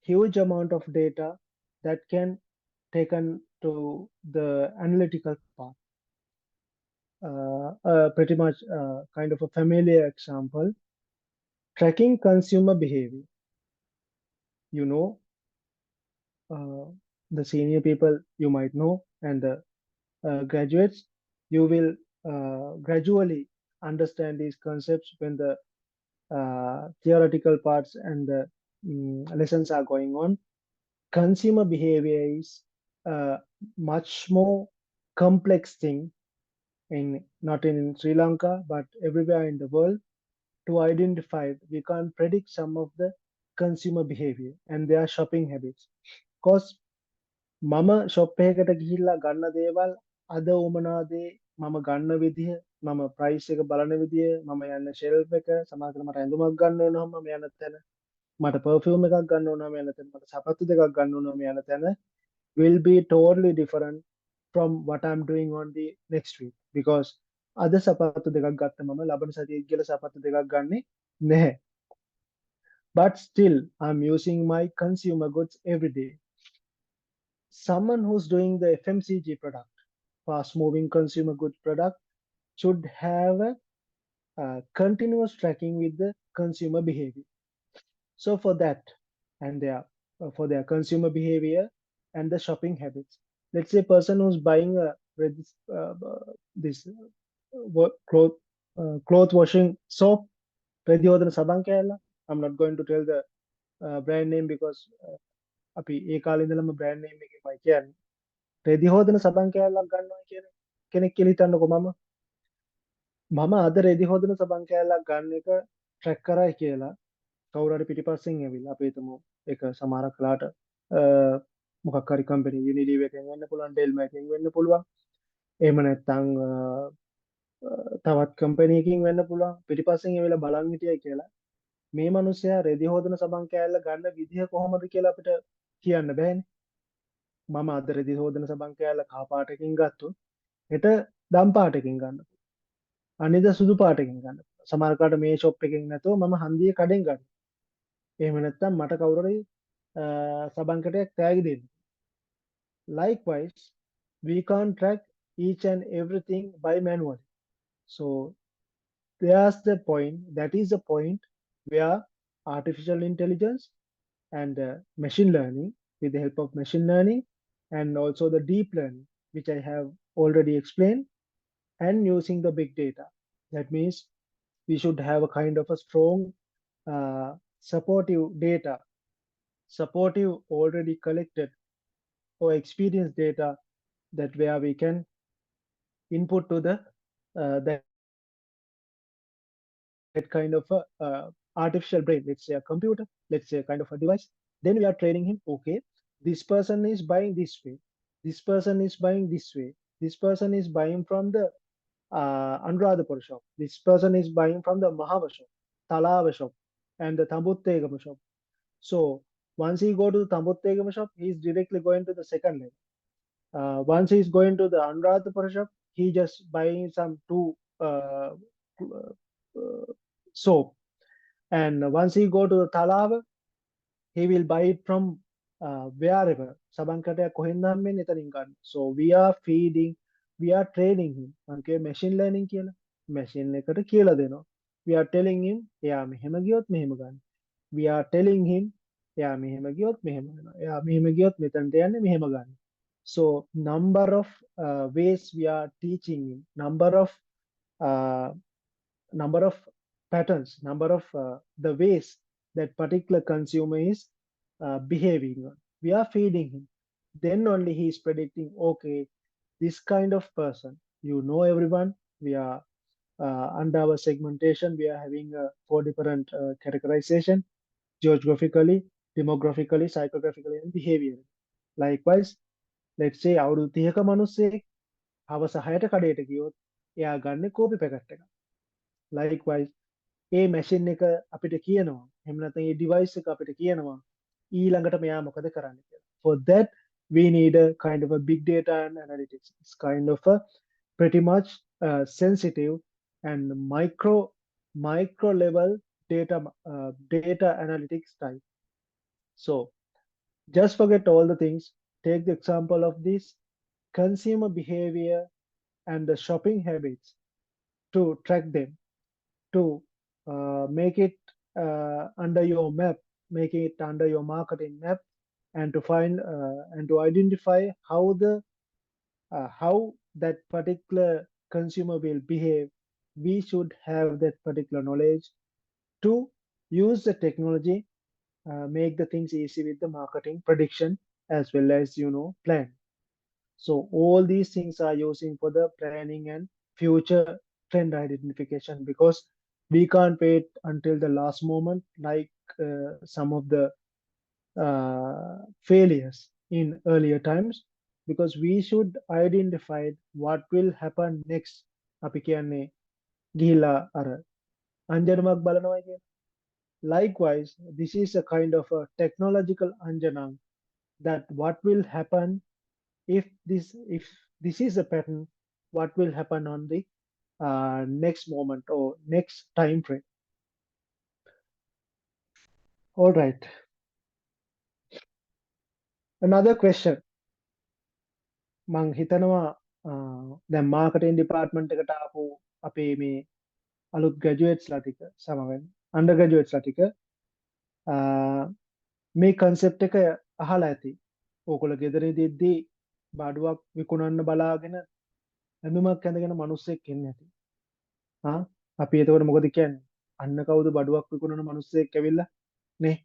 huge amount of data that can taken to the analytical part. Pretty much kind of a familiar example, tracking consumer behavior. You know, the senior people you might know, and the graduates, you will gradually understand these concepts when the theoretical parts and the lessons are going on. Consumer behavior is a much more complex thing in not in Sri Lanka but everywhere in the world to identify. We can't predict some of the consumer behavior and their shopping habits. Because මම shop එකකට ගිහිල්ලා ගන්න දේවල් අද උමනා දේ මම ගන්න විදිහ මම ප්‍රයිස් එක බලන විදිය මම යන්න ෂෙල්ෆ් එක සමහරවිට මට ඇඳුමක් ගන්න ඕන නම් මම යන තැන මට පර්ෆියුම් එකක් ගන්න ඕන නම් යන තැන මට සපත්තු දෙකක් ගන්න ඕන නම් යන තැන will be totally different from what I'm doing on the next week because අද සපත්තු දෙකක් ගත්ත මම ලබන සතියේ ගිහලා සපත්තු දෙකක් ගන්නේ නැහැ. But still I'm using my consumer goods every day. Someone who's doing the FMCG product, fast moving consumer goods product, should have a continuous tracking with the consumer behavior. So for that, and for their consumer behavior and the shopping habits, let's say a person who's buying this cloth washing soap, Radhyodhana Sabankayala. I'm not going to tell the brand name because අපි ඒ කාලේ ඉඳලම brand name එකමයි කියන්නේ. රෙදි හොදන සබන් කෑල්ලක් ගන්නවා කියන කෙනෙක් කියලා හිතන්නකෝ මම අද රෙදි හොදන සබන් කෑල්ලක් ගන්න එක ට්‍රැක් කරයි කියලා කවුරු හරි පිටිපස්සෙන් ඇවිල්ලා අපි හිතමු ඒක සමහරක් වෙලාවට මොකක් හරි කම්පැනි Unilever එකෙන් වෙන්න පුළුවන් Delma එකෙන් වෙන්න පුළුවන් එහෙම නැත්නම් තවත් කම්පැනි එකකින් වෙන්න පුළුවන් පිටිපස්සෙන් ඇවිල්ලා බලන් හිටියයි කියලා මේ මිනිස්සයා රෙදි හොදන සබන් කෑල්ල ගන්න විදිහ කොහොමද කියලා අපිට කියන්න බෑනේ මම අද රෙදි හොදන සබන් කෑල්ල කහ පාටකින් ගත්තොත් හෙට දම් පාටකින් ගන්න අනිද සුදු පාටකින් ගන්න සමහරකට මේ ෂොප් එකකින් නැතුව මම හන්දියේ කඩෙන් ගන්න එහෙම නැත්නම් මට කවුරු හරි සබන් කටයක් තෑගි දෙන්න likewise we can't track each and everything by manually so that is the point where artificial intelligence and machine learning with the help of machine learning and also the deep learning which I have already explained and using the big data. That means we should have a kind of a strong supportive data, supportive already collected or experienced data that where we can input to the that kind of a artificial brain, let's say a computer, let's say a kind of a device. Then we are training him, okay, this person is buying this way, this person is buying this way, this person is buying from the Anuradhapura shop. This person is buying from the Mahava shop, Talava shop, and the Tambuttegama shop. So once he go to the Tambuttegama shop, he is directly going to the second level. Once he is going to the Anuradhapura shop, he just buying some two soap. And once he go to the Talava, he will buy it from wherever. Sabankataya kohendam men etarin ganna. So we are feeding, we are training him. Okay, machine learning කියලා. Machine එකට කියලා දෙනවා. We are telling him, එයා මෙහෙම ගියොත් මෙහෙම ගන්න. We are telling him, එයා මෙහෙම ගියොත් මෙහෙම වෙනවා. එයා මෙහෙම ගියොත් මෙතනට යන්නේ මෙහෙම ගන්න. So number of ways we are teaching him, uh, number of patterns, number of the ways that particular consumer is behaving on. We are feeding him. Then only he is predicting, okay, this kind of person, you know everyone, we are under our segmentation, we are having 4 different categorization, geographically, demographically, psychographically, and behaviorally. Likewise, let's say අවුරුදු 30ක මිනිස්සෙක් හවස 6ට කඩේට ගියොත් එයා ගන්න කෝපි packet එකක්. Likewise, ඒ machine එක අපිට කියනවා එහෙම නැත්නම් ඒ ඩිවයිස් එක අපිට කියනවා ඊළඟට මෙයා මොකද කරන්න කියලා. For that we need a kind of a big data and analytics. It's kind of a pretty much sensitive and micro level data analytics type. So just forget all the things. Take the example of this consumer behavior and the shopping habits to track them, to make it under your map, making it under your marketing map, and to find and to identify how that particular consumer will behave. We should have that particular knowledge to use the technology, make the things easy with the marketing prediction as well as plan. So all these things are using for the planning and future trend identification, because we can't wait until the last moment like some of the failures in earlier times, because we should identify what will happen next. අපි කියන්නේ ගිහිලා අර අංජනමක් බලනවා කියන. Likewise, this is a kind of a technological anjanam, that what will happen if this is a pattern, what will happen on the next moment or next time frame. All right. Another question. මං හිතනවා දැන් marketing department එකට ආපු අපේ මේ අලුත් ග්‍රැජුවේට්ස්ලා ටික සමවෙන් under ග්‍රැජුවේට්ස්ලා ටික මේ කන්සෙප්ට් එක අහලා ඇති. ඕගොල්ලෝ ගෙදර ඉඳිද්දී බඩුවක් විකුණන්න බලාගෙන ඇඳුමක් ඇඳගෙන මිනිස්සෙක් එන්නේ නැති. අපි එතකොට මොකද කියන්නේ? අන්න කවුද බඩුවක් විකුණන මිනිස්සෙක් ඇවිල්ලා නේ?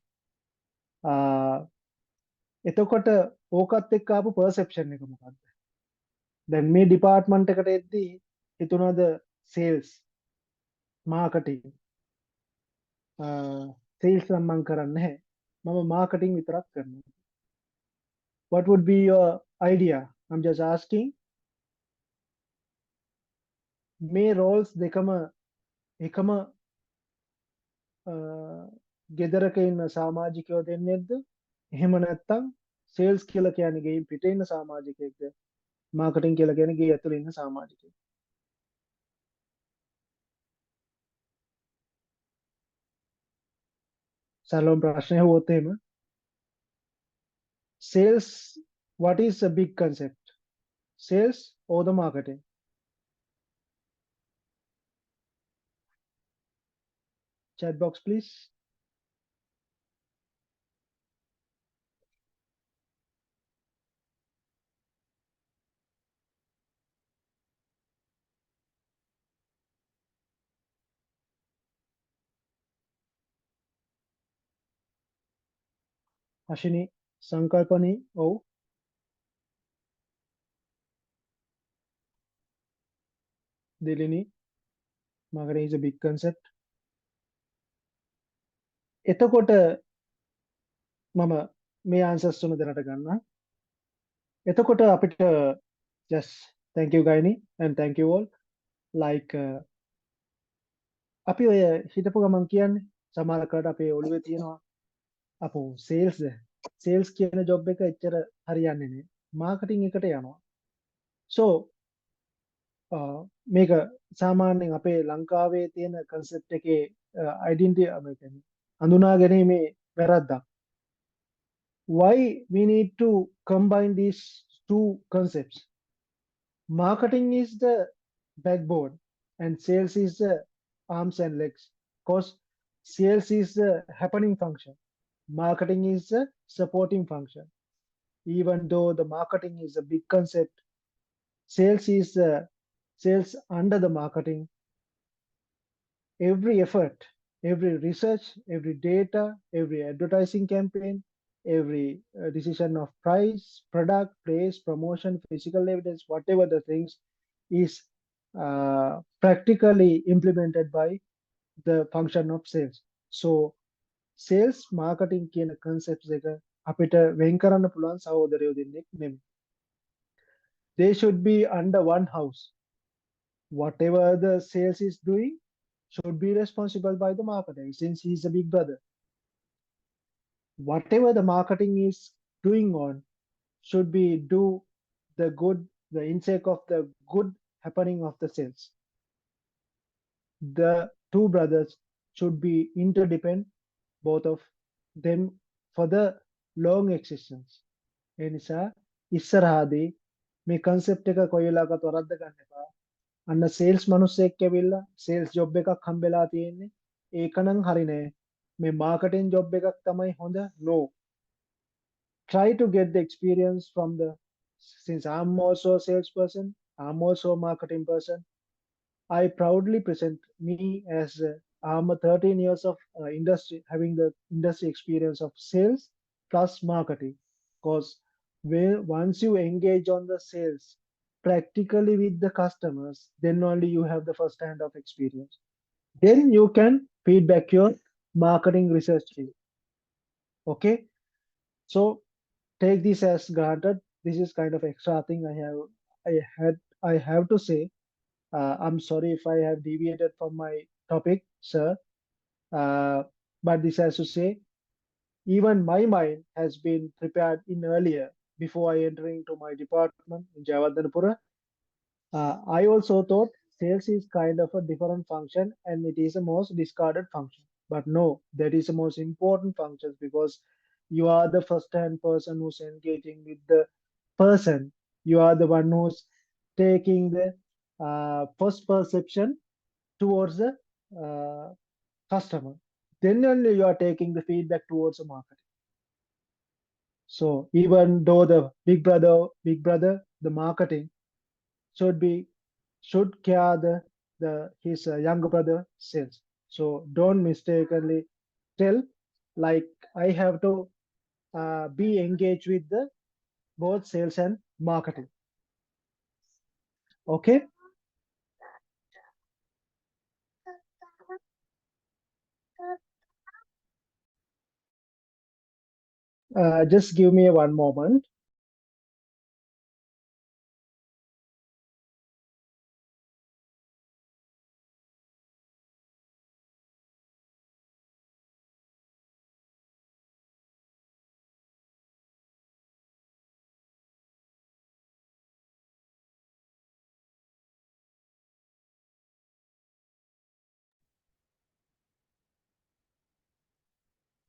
එතකොට ඕකත් එක්ක ආපු පර්සෙප්ෂන් එක මොකක්ද? දැන් මේ ඩිපාර්ට්මන්ට් එකට එද්දී හිතුණාද සේල්ස් මාකටිං සේල්ස් නම් මං කරන්නේ නැහැ, මම මාකටිං විතරක් කරනවා. What would be your idea? I'm just asking. මේ roles දෙකම එකම ගෙදරක ඉන්න සමාජිකයෝ දෙන්නේද? එහෙම නැත්නම් සේල්ස් කියලා කියන්නේ ගෙයින් පිටේ ඉන්න සමාජිකයෙක්ද? මාකටිං කියලා කියන්නේ ගේ ඇතුලේ ඉන්න සමාජිකයෙක්. සරලව ප්‍රශ්නය හුවොත් එහෙම sales, what is a big concept? Sales or the marketing? Chat box please. Ashini, Sankalpani, oh. Dilini, marketing is a big concept. එතකොට මම මේ answers තුන දෙන්නට ගන්නවා. එතකොට අපිට just thank you Gaini and thank you all. Like අපි ඔය හිතපු ගමන් කියන්නේ සමහරකට අපේ ඔළුවේ තියෙනවා අපෝ sales කියන job එක එච්චර හරියන්නේ නැහැ. marketing එකට යනවා. So මේක සාමාන්‍යයෙන් අපේ ලංකාවේ තියෙන concept එකේ identity හඳුනා ගැනීමේ වැරද්දක්. Why we need to combine these two concepts? Marketing is the backbone and sales is the arms and legs, because sales is the happening function, marketing is the supporting function. Even though the marketing is a big concept, sales is the sales under the marketing. Every effort, every research, every data, every advertising campaign, every decision of price, product, place, promotion, physical evidence, whatever the things is practically implemented by the function of sales. So sales marketing කියන concepts එක අපිට වෙන් කරන්න පුළුවන් සහෝදරයෝ දෙන්නෙක් නෙමෙයි. They should be under one house. Whatever the sales is doing should be responsible by the marketing, since he is a big brother. Whatever the marketing is doing on should be do the insake of the good happening of the sales. The two brothers should be interdependent, both of them, for the long existence. ඒ නිසා ඉස්සරහදී මේ concept එක කොයි වෙලාවකත් වරද්ද ගන්න එපා. අන්න sales මිනිස්සෙක් ඇවිල්ලා sales job එකක් හම්බෙලා තියෙන්නේ. ඒක නම් හරි නෑ. මේ marketing job එකක් තමයි හොඳ. No. try to get the experience from the, since I'm also a salesperson, I'm also a marketing person. I proudly present me as I'm a 13 years of industry, having the industry experience of sales plus marketing. Because once you engage on the sales practically with the customers, then only you have the first hand of experience. Then you can feedback your marketing research team. Okay, so take this as granted. This is kind of extra thing I have to say. I'm sorry if I have deviated from my topic, sir. Uh, but this has to say, even my mind has been prepared in earlier before I entering to my department in Jawadanapura. I also thought sales is kind of a different function and it is the most discarded function. But no, that is the most important function because you are the first-hand person who's engaging with the person. You are the one who's taking the first perception towards the uh, customer. Then only you are taking the feedback towards the market. So even though the big brother, the marketing should be should care the his younger brother sales. So don't mistakenly tell like I have to be engaged with the both sales and marketing. Okay, just give me one moment.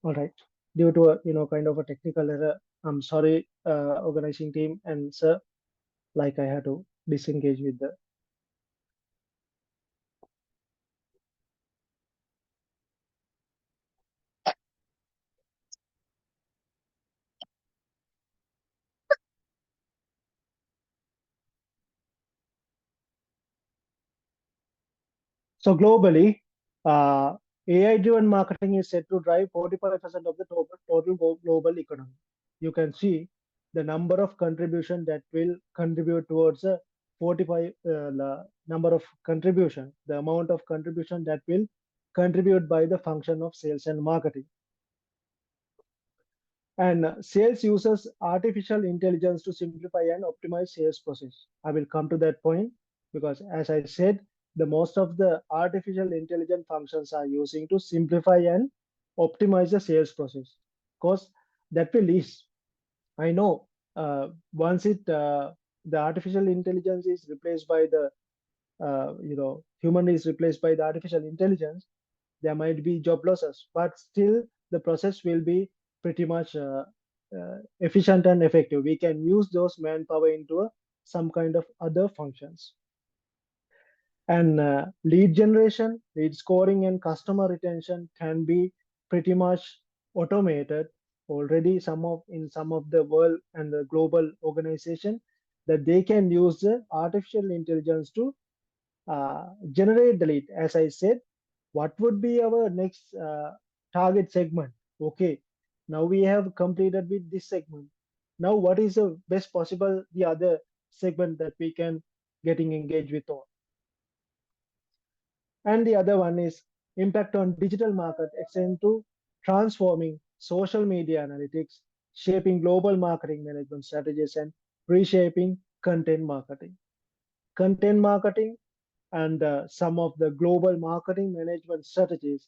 All right. Due to a kind of a technical error, I'm sorry, organizing team and sir, like I had to disengage with the. So globally, AI-driven marketing is set to drive 45% of the total global economy. You can see the number of contribution that will contribute towards a 45 number of contribution, the amount of contribution that will contribute by the function of sales and marketing. And sales uses artificial intelligence to simplify and optimize sales process. I will come to that point because as I said, the most of the artificial intelligence functions are using to simplify and optimize the sales process. Because that will ease. I know once the artificial intelligence is replaced by the human is replaced by the artificial intelligence, there might be job losses, but still the process will be pretty much efficient and effective. We can use those manpower into some kind of other functions. And lead generation, lead scoring, and customer retention can be pretty much automated already. In some of the world and the global organization that they can use the artificial intelligence to generate the lead. As I said, what would be our next target segment? Okay, now we have completed with this segment. Now, what is the best possible the other segment that we can getting engaged with on? And the other one is impact on digital market extend to transforming social media analytics, shaping global marketing management strategies, and reshaping content marketing. Content marketing and some of the global marketing management strategies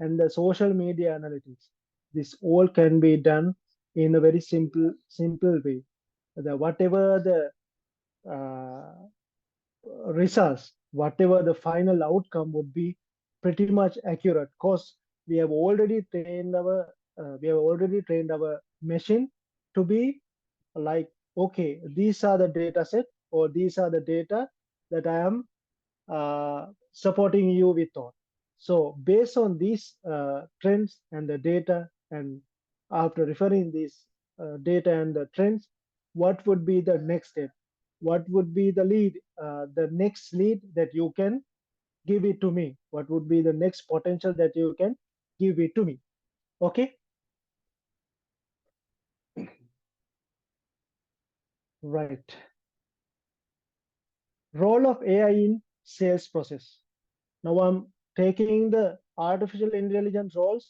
and the social media analytics. This all can be done in a very simple way. Whatever the results, whatever the final outcome would be pretty much accurate because we have already trained our machine to be like, okay, these are the data set or these are the data that I am supporting you with on. So based on these trends and the data, and after referring these data and the trends, what would be the next step? What would be the lead, the next lead that you can give it to me? What would be the next potential that you can give it to me? Okay, right. Role of AI in sales process. Now I'm taking the artificial intelligence role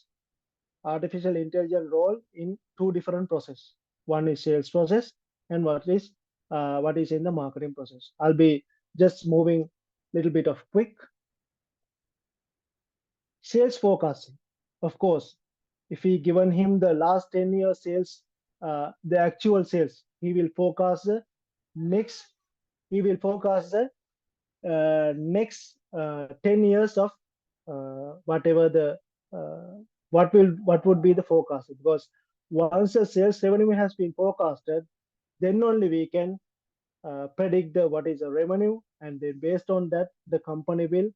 in two different process. One is sales process, and what is in the marketing process. I'll be just moving little bit of quick. Sales forecasting. Of course, if we given him the last 10 years sales, the actual sales, he will forecast the next. He will forecast the next 10 years of whatever the what would be the forecast, because once the sales revenue has been forecasted, then only we can predict the what is the revenue, and then based on that the company will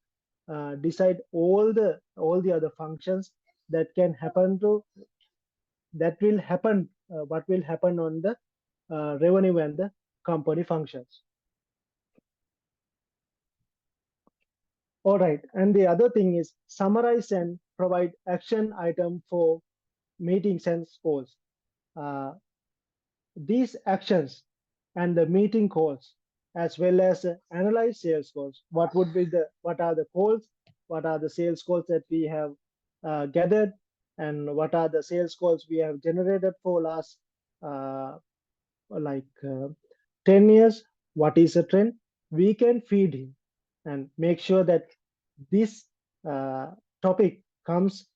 decide all the other functions that can happen to that will happen what will happen on the revenue and the company functions. All right, and the other thing is summarize and provide action item for meetings and calls. Uh, these actions and the meeting calls, as well as analyze sales calls. What are the calls? What are the sales calls that we have gathered, and what are the sales calls we have generated for last uh, like 10 years? What is the trend? We can feed him and make sure that this uh, topic comes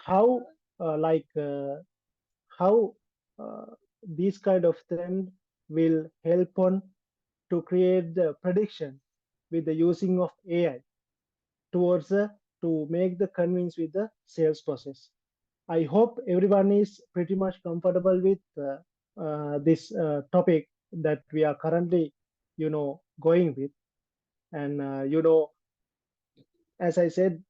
how like how uh, this kind of trend will help on to create the prediction with the using of AI towards to make the convince with the sales process. I hope everyone is pretty much comfortable with this topic that we are currently, going with. And as I said,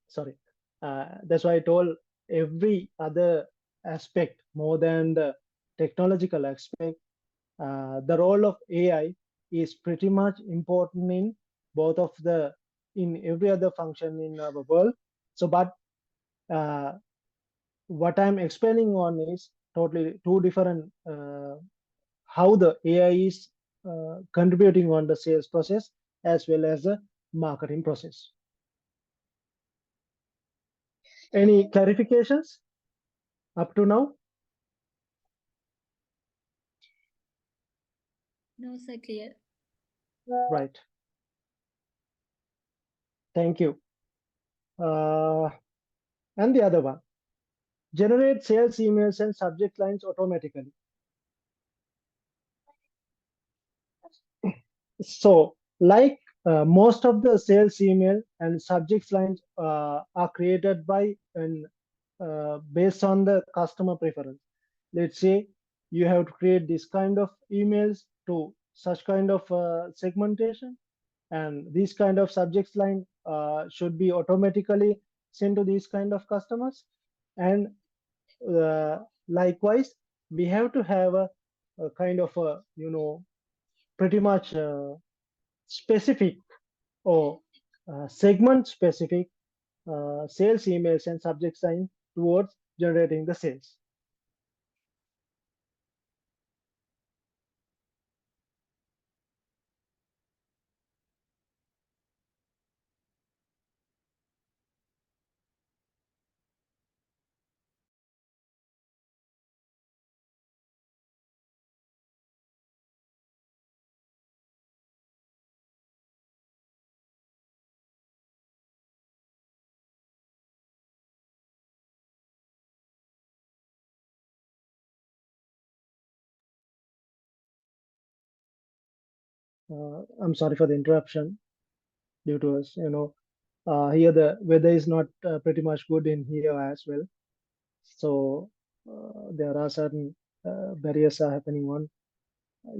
sorry, that's why I told every other aspect more than the technological aspect. The role of AI is pretty much important in both of the in every other function in our world. So, but uh, what I'm explaining on is totally two different how the AI is contributing on the sales process as well as the marketing process. Any clarifications up to now? No, sir, clear. Right. Thank you. And the other one, generate sales emails and subject lines automatically. So, like most of the sales email and subject lines are created by and based on the customer preference. Let's say you have to create this kind of emails to such kind of segmentation, and this kind of subject line should be automatically sent to these kind of customers. And likewise, we have to have a kind of a pretty much specific or segment specific sales emails and subject line towards generating the sales. I'm sorry for the interruption due to us. Here the weather is not pretty much good in here as well. So there are certain barriers are happening on,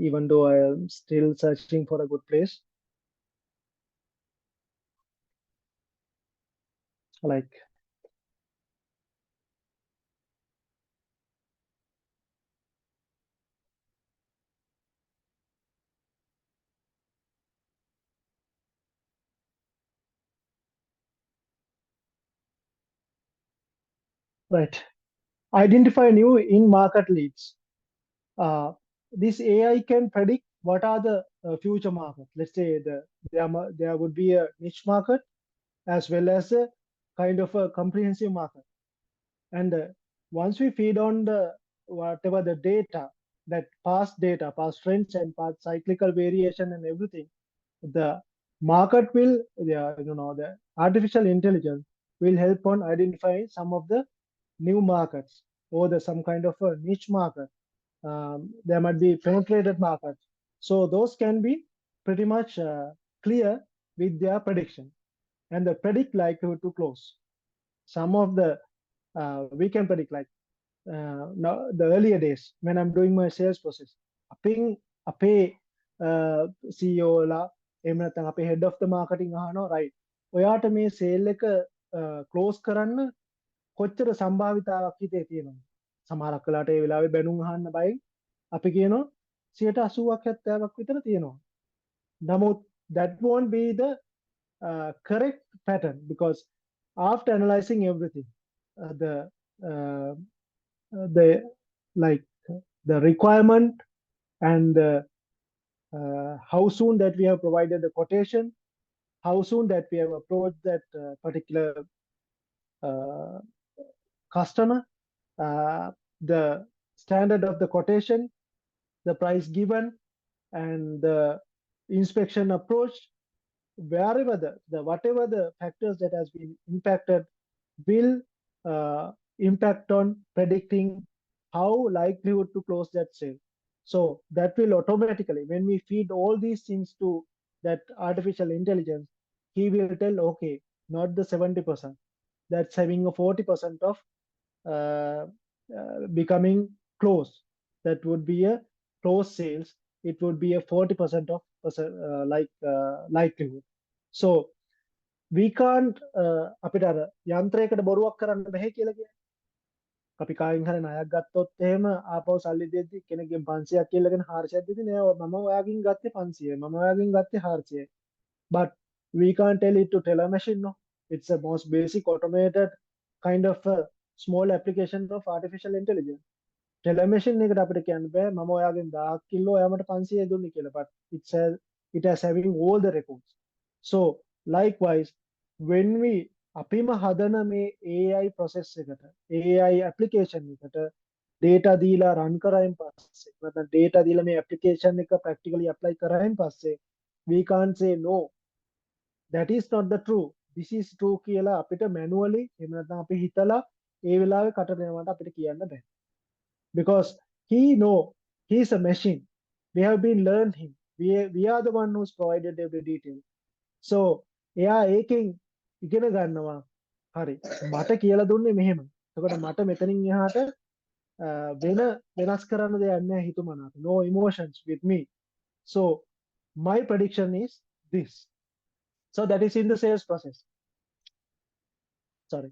even though I am still searching for a good place. Like Right. Identify new in-market leads. This AI can predict what are the future markets. Let's say there would be a niche market as well as a kind of a comprehensive market. And once we feed on the whatever the data, that past trends and past cyclical variation and everything, the market will, the artificial intelligence will help on identifying some of the new markets or some kind of a niche market. There might be penetrated markets. So those can be pretty much clear with their prediction and the predict likelihood to close. Some of the we can predict like now the earlier days when I'm doing my sales process. අපින් අපේ CEO ලා එහෙම නැත්නම් අපේ head of the marketing අහනවා right ඔයාට මේ sale එක close කරන්න කොච්චර සම්භාවිතාවක් හිතේ තියෙනවද සමහරක් වෙලාවට ඒ වෙලාවේ බැනුම් අහන්න බයි අපි කියනවා 80ක් 70ක් විතර තියෙනවා නමුත් that won't be the correct pattern because after analyzing everything the uh, the like the requirement and how soon that we have provided the quotation, how soon that we have approached that particular uh, customer, the standard of the quotation, the price given, and the inspection approach, wherever the whatever the factors that has been impacted will impact on predicting how likelihood to close that sale. So that will automatically, when we feed all these things to that artificial intelligence, he will tell, okay, not the 70%, that's having a 40% of becoming close. That would be a close sales. It would be a 40% of likelihood. So we can't අපිට අර යන්ත්‍රයකට බොරුවක් කරන්න බෑ කියලා කියන්නේ. අපි කායින් හරි ණයක් ගත්තොත් එහෙම ආපහු සල්ලි දෙද්දි කෙනෙක්ගෙන් 500ක් කියලාගෙන 400ක් දෙද්දි නෑ මම ඔයාගෙන් ගත්තේ 500යි මම ඔයාගෙන් ගත්තේ 400යි. But we can't tell it to tell a machine, no. It's a most basic automated kind of a small application of artificial intelligence. ටෙලමෙෂන් එකට අපිට කියන්න බෑ මම ඔයාගෙන් 1000 කිල්ලෝ ඔයාමට 500 දුන්නේ කියලා but it has having all the records. So likewise when we අපිම හදන මේ AI process එකට AI application එකට data දීලා run කරායින් පස්සේ නැත්නම් data දීලා මේ application එක practically apply කරායින් පස්සේ we can't say no, that is not the true, this is true කියලා අපිට manually එහෙම නැත්නම් අපි හිතලා ඒ වෙලාවේ කට දෙනවට අපිට කියන්න බෑ because he know he's a machine. We have been learned him. We are the one who's provided every detail. So එයා ඒකෙන් ඉගෙන ගන්නවා හරි මට කියලා දුන්නේ මෙහෙම. එතකොට මට මෙතනින් එහාට වෙනස් කරන්න දෙයක් නැහැ හිතුමනාට. No emotions with me. So my prediction is this. So that is in the sales process. Sorry.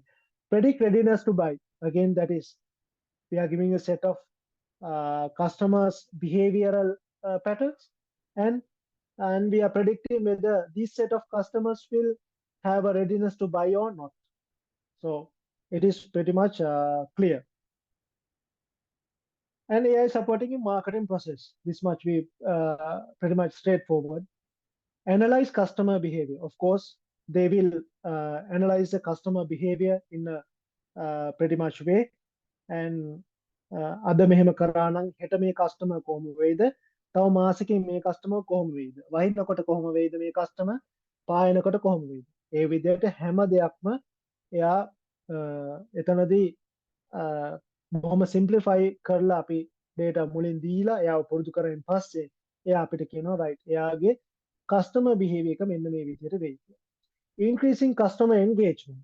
Predict readiness to buy. Again, that is we are giving a set of customers' behavioral patterns, and we are predicting whether this set of customers will have a readiness to buy or not. So it is pretty much clear. And AI supporting a marketing process. This much we pretty much straightforward. Analyze customer behavior. Of course, they will analyze the customer behavior in a pretty much way. And අද මෙහෙම කරා නම් හෙට මේ customer කොහොම වෙයිද තව මාසෙකින් මේ කස්ටමර් කොහොම වෙයිද වහිනකොට කොහොම වෙයිද මේ කස්ටමර් පායනකොට කොහොම වෙයිද ඒ විදිහට හැම දෙයක්ම එයා එතනදී බොහොම සිම්ප්ලිෆයි කරලා අපි data මුලින් දීලා එයාව පුරුදු කරගෙන පස්සේ එයා අපිට කියනවා right එයාගේ customer behavior එක මෙන්න මේ විදිහට වෙයි කියලා. Increasing customer engagement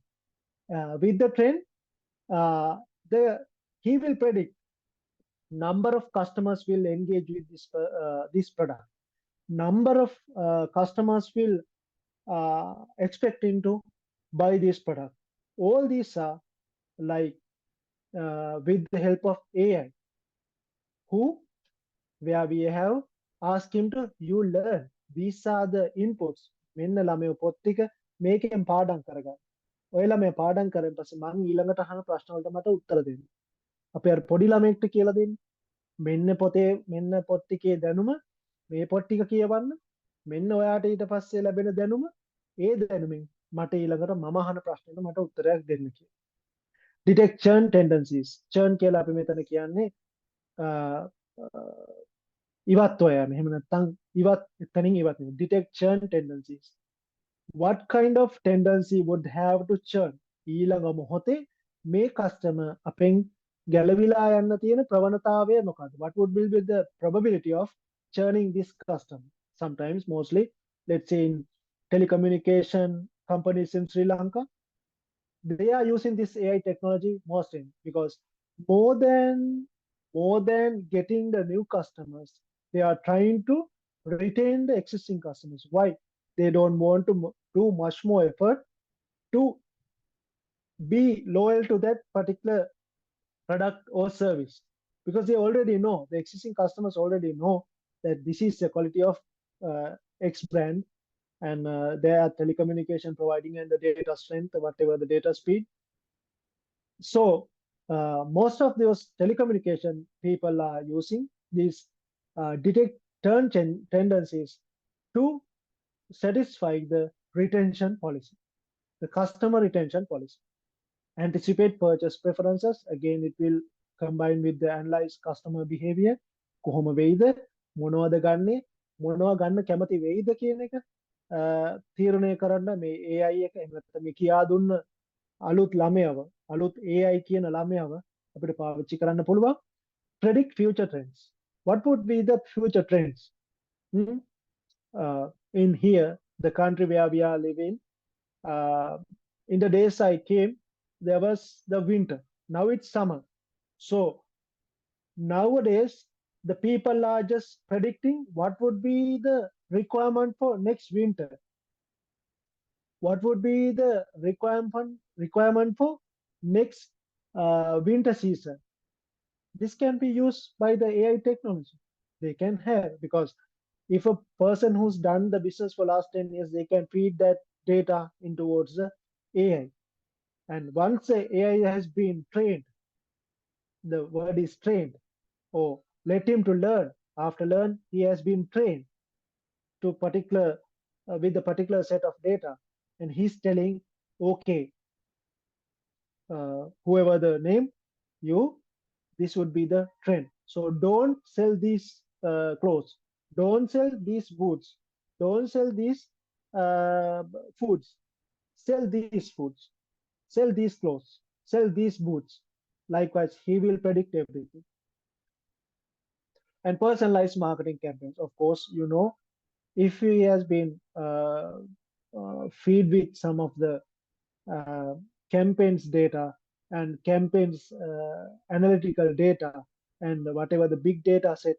with the trend he will predict number of customers will engage with this product, number of customers will expecting to buy this product. All these are like with the help of AI where we have asked him to you learn, these are the inputs මෙන්න ළමයෝ පොත් ටික මේකෙන් පාඩම් කරගන්න ඔයලා මේ පාඩම් කරන් පස්සේ මම ඊළඟට අහන ප්‍රශ්න වලට මට උත්තර දෙන්න. අපි අර පොඩි ළමයෙක්ට කියලා දෙන්න. මෙන්න පොතේ මෙන්න පොත් ටිකේ දැනුම මේ පොත් ටික කියවන්න. මෙන්න ඔයාට ඊට පස්සේ ලැබෙන දැනුම ඒ දැනුමින් මට ඊළඟට මම අහන ප්‍රශ්නෙට මට උත්තරයක් දෙන්න කියලා. Detect churn tendencies. churn කියලා අපි මෙතන කියන්නේ ඉවත්ව යෑම. එහෙම නැත්නම් එතනින් ඉවත් වෙන. Detect churn tendencies. What kind of tendency would have to churn? ඊළඟ මොහොතේ මේ customer අපෙන් ගැලවිලා යන්න තියෙන ප්‍රවණතාවය මොකක්ද? What would be the probability of churning this customer? Sometimes, mostly, let's say in telecommunication companies in Sri Lanka, they are using this AI technology mostly because more than getting the new customers, they are trying to retain the existing customers. Why? They don't want to do much more effort to be loyal to that particular product or service because they already know, the existing customers already know that this is the quality of X brand and their telecommunication providing and the data strength, whatever the data speed. So most of those telecommunication people are using these detect turn tendencies to satisfy the retention policy, the customer retention policy. Anticipate purchase preferences. Again, it will combine with the analyze customer behavior. කොහොම වෙයිද මොනවද ගන්නෙ මොනවා ගන්න කැමති වෙයිද කියන එක තීරණය කරන්න මේ AI එක එහෙම නැත්නම් මේ කියා දුන්න අලුත් ළමයව අලුත් AI කියන ළමයව අපිට පාවිච්චි කරන්න පුළුවන්. Predict future trends. What would be the future trends? In here, the country where we are living, in the days I came, there was the winter. Now it's summer. So nowadays, the people are just predicting what would be the requirement for next winter. What would be the requirement for next winter season? This can be used by the AI technology. They can have, because if a person who's done the business for last 10 years, they can feed that data in towards the AI. And once the AI has been trained, the word is trained, or let him to learn. After learn, he has been trained to particular with a particular set of data, and he's telling, okay, whoever the name you, this would be the trend. So don't sell these clothes, don't sell these boots, don't sell these foods, sell these foods, sell these clothes, sell these boots. Likewise, he will predict everything. And personalized marketing campaigns, of course, you know, if he has been feed with some of the campaigns data and campaigns analytical data and whatever the big data set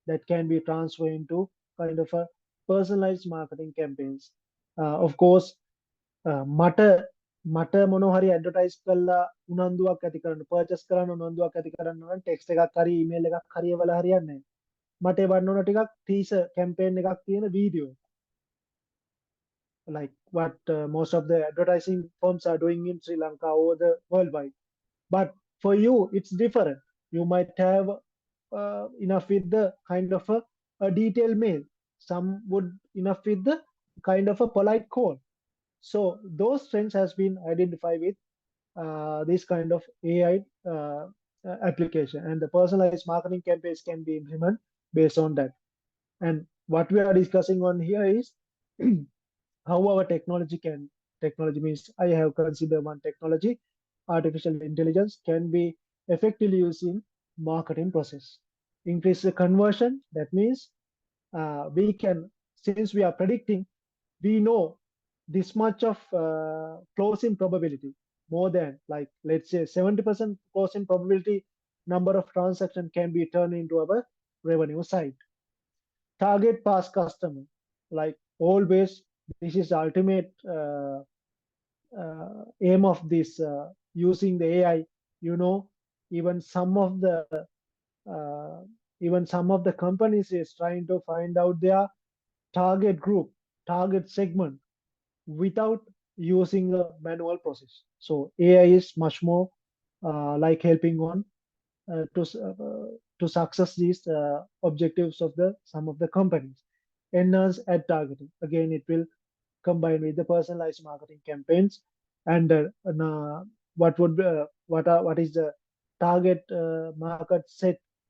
that can be transferred into kind of a personalized marketing campaigns. Of course, මට මොනවා හරි advertise කරලා උනන්දුවක් ඇති කරන්න purchase කරන්න උනන්දුවක් ඇති කරන්න නම් ටෙක්ස්ට් එකක් හරි ඊමේල් එකක් හරි එවලා හරියන්නේ නැහැ. මට එවන්න ඕන ටිකක් ටීසර් කැම්පේන් එකක් තියෙන video, like what most of the advertising firms are doing in Sri Lanka or the worldwide. But for you, it's different. You might have enough with the kind of a detailed mail. Some would enough with the kind of a polite call. So those trends has been identified with this kind of AI application, and the personalized marketing campaigns can be implemented based on that. And what we are discussing on here is how our technology means I have considered one technology, artificial intelligence, can be effectively used in marketing process. Increase the conversion. That means we can, since we are predicting, we know this much of closing probability, more than, like, let's say 70% closing probability number of transactions can be turned into our revenue side. Target past customer, like always, this is the ultimate aim of this using the AI. You know, even some of the companies is trying to find out their target group, target segment, without using a manual process. So AI is much more like helping on to success these objectives of the some of the companies. Enhance ad targeting. Again, it will combine with the personalized marketing campaigns and what is the target market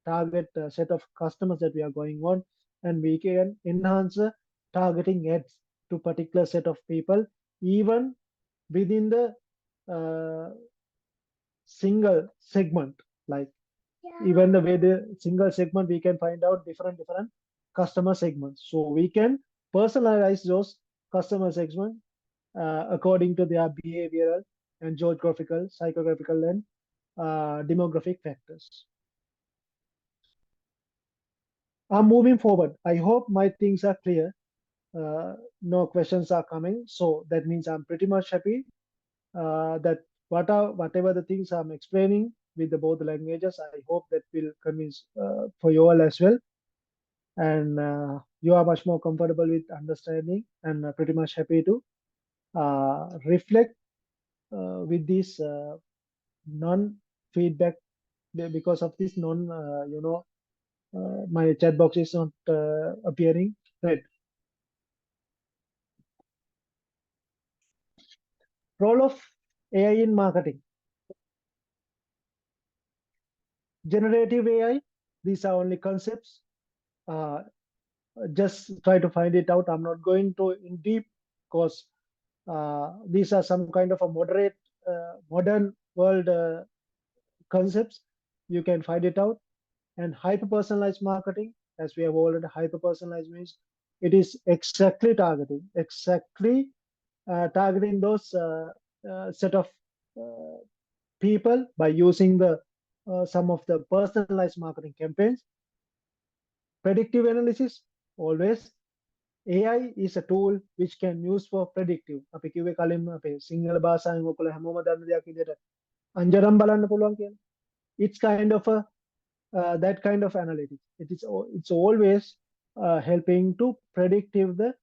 target set of customers that we are going on, and we can enhance the targeting ads to particular set of people even within the uh, single segment, like even the way the single segment we can find out different customer segments, so we can personalize those customer segments according to their behavioral and geographical, psychographical, and demographic factors. I'm moving forward. I hope my things are clear. No questions are coming, so that means I'm pretty much happy that whatever the things I'm explaining with the both languages, I hope that will convince for you all as well, and you are much more comfortable with understanding and pretty much happy to reflect with this non-feedback because of this my chat box is not appearing red. Role of AI in marketing. Generative AI, these are only concepts. Uh, just try to find it out. I'm not going to in deep because these are some kind of a modern world concepts. You can find it out. And hyper personalized marketing, as we have already hyper personalized means it is exactly targeting those set of uh, people by using the some of the personalized marketing campaigns. Predictive analysis, always AI is a tool which can use for predictive. අපි කිව්වේ කලින්ම අපේ සිංහල භාෂාවෙන් ඔයගොල්ලෝ හැමෝම දන්න දෙයක් විදිහට අංජරම් බලන්න පුළුවන් කියලා. It's kind of a that kind of analytics. It's always helping to predictive the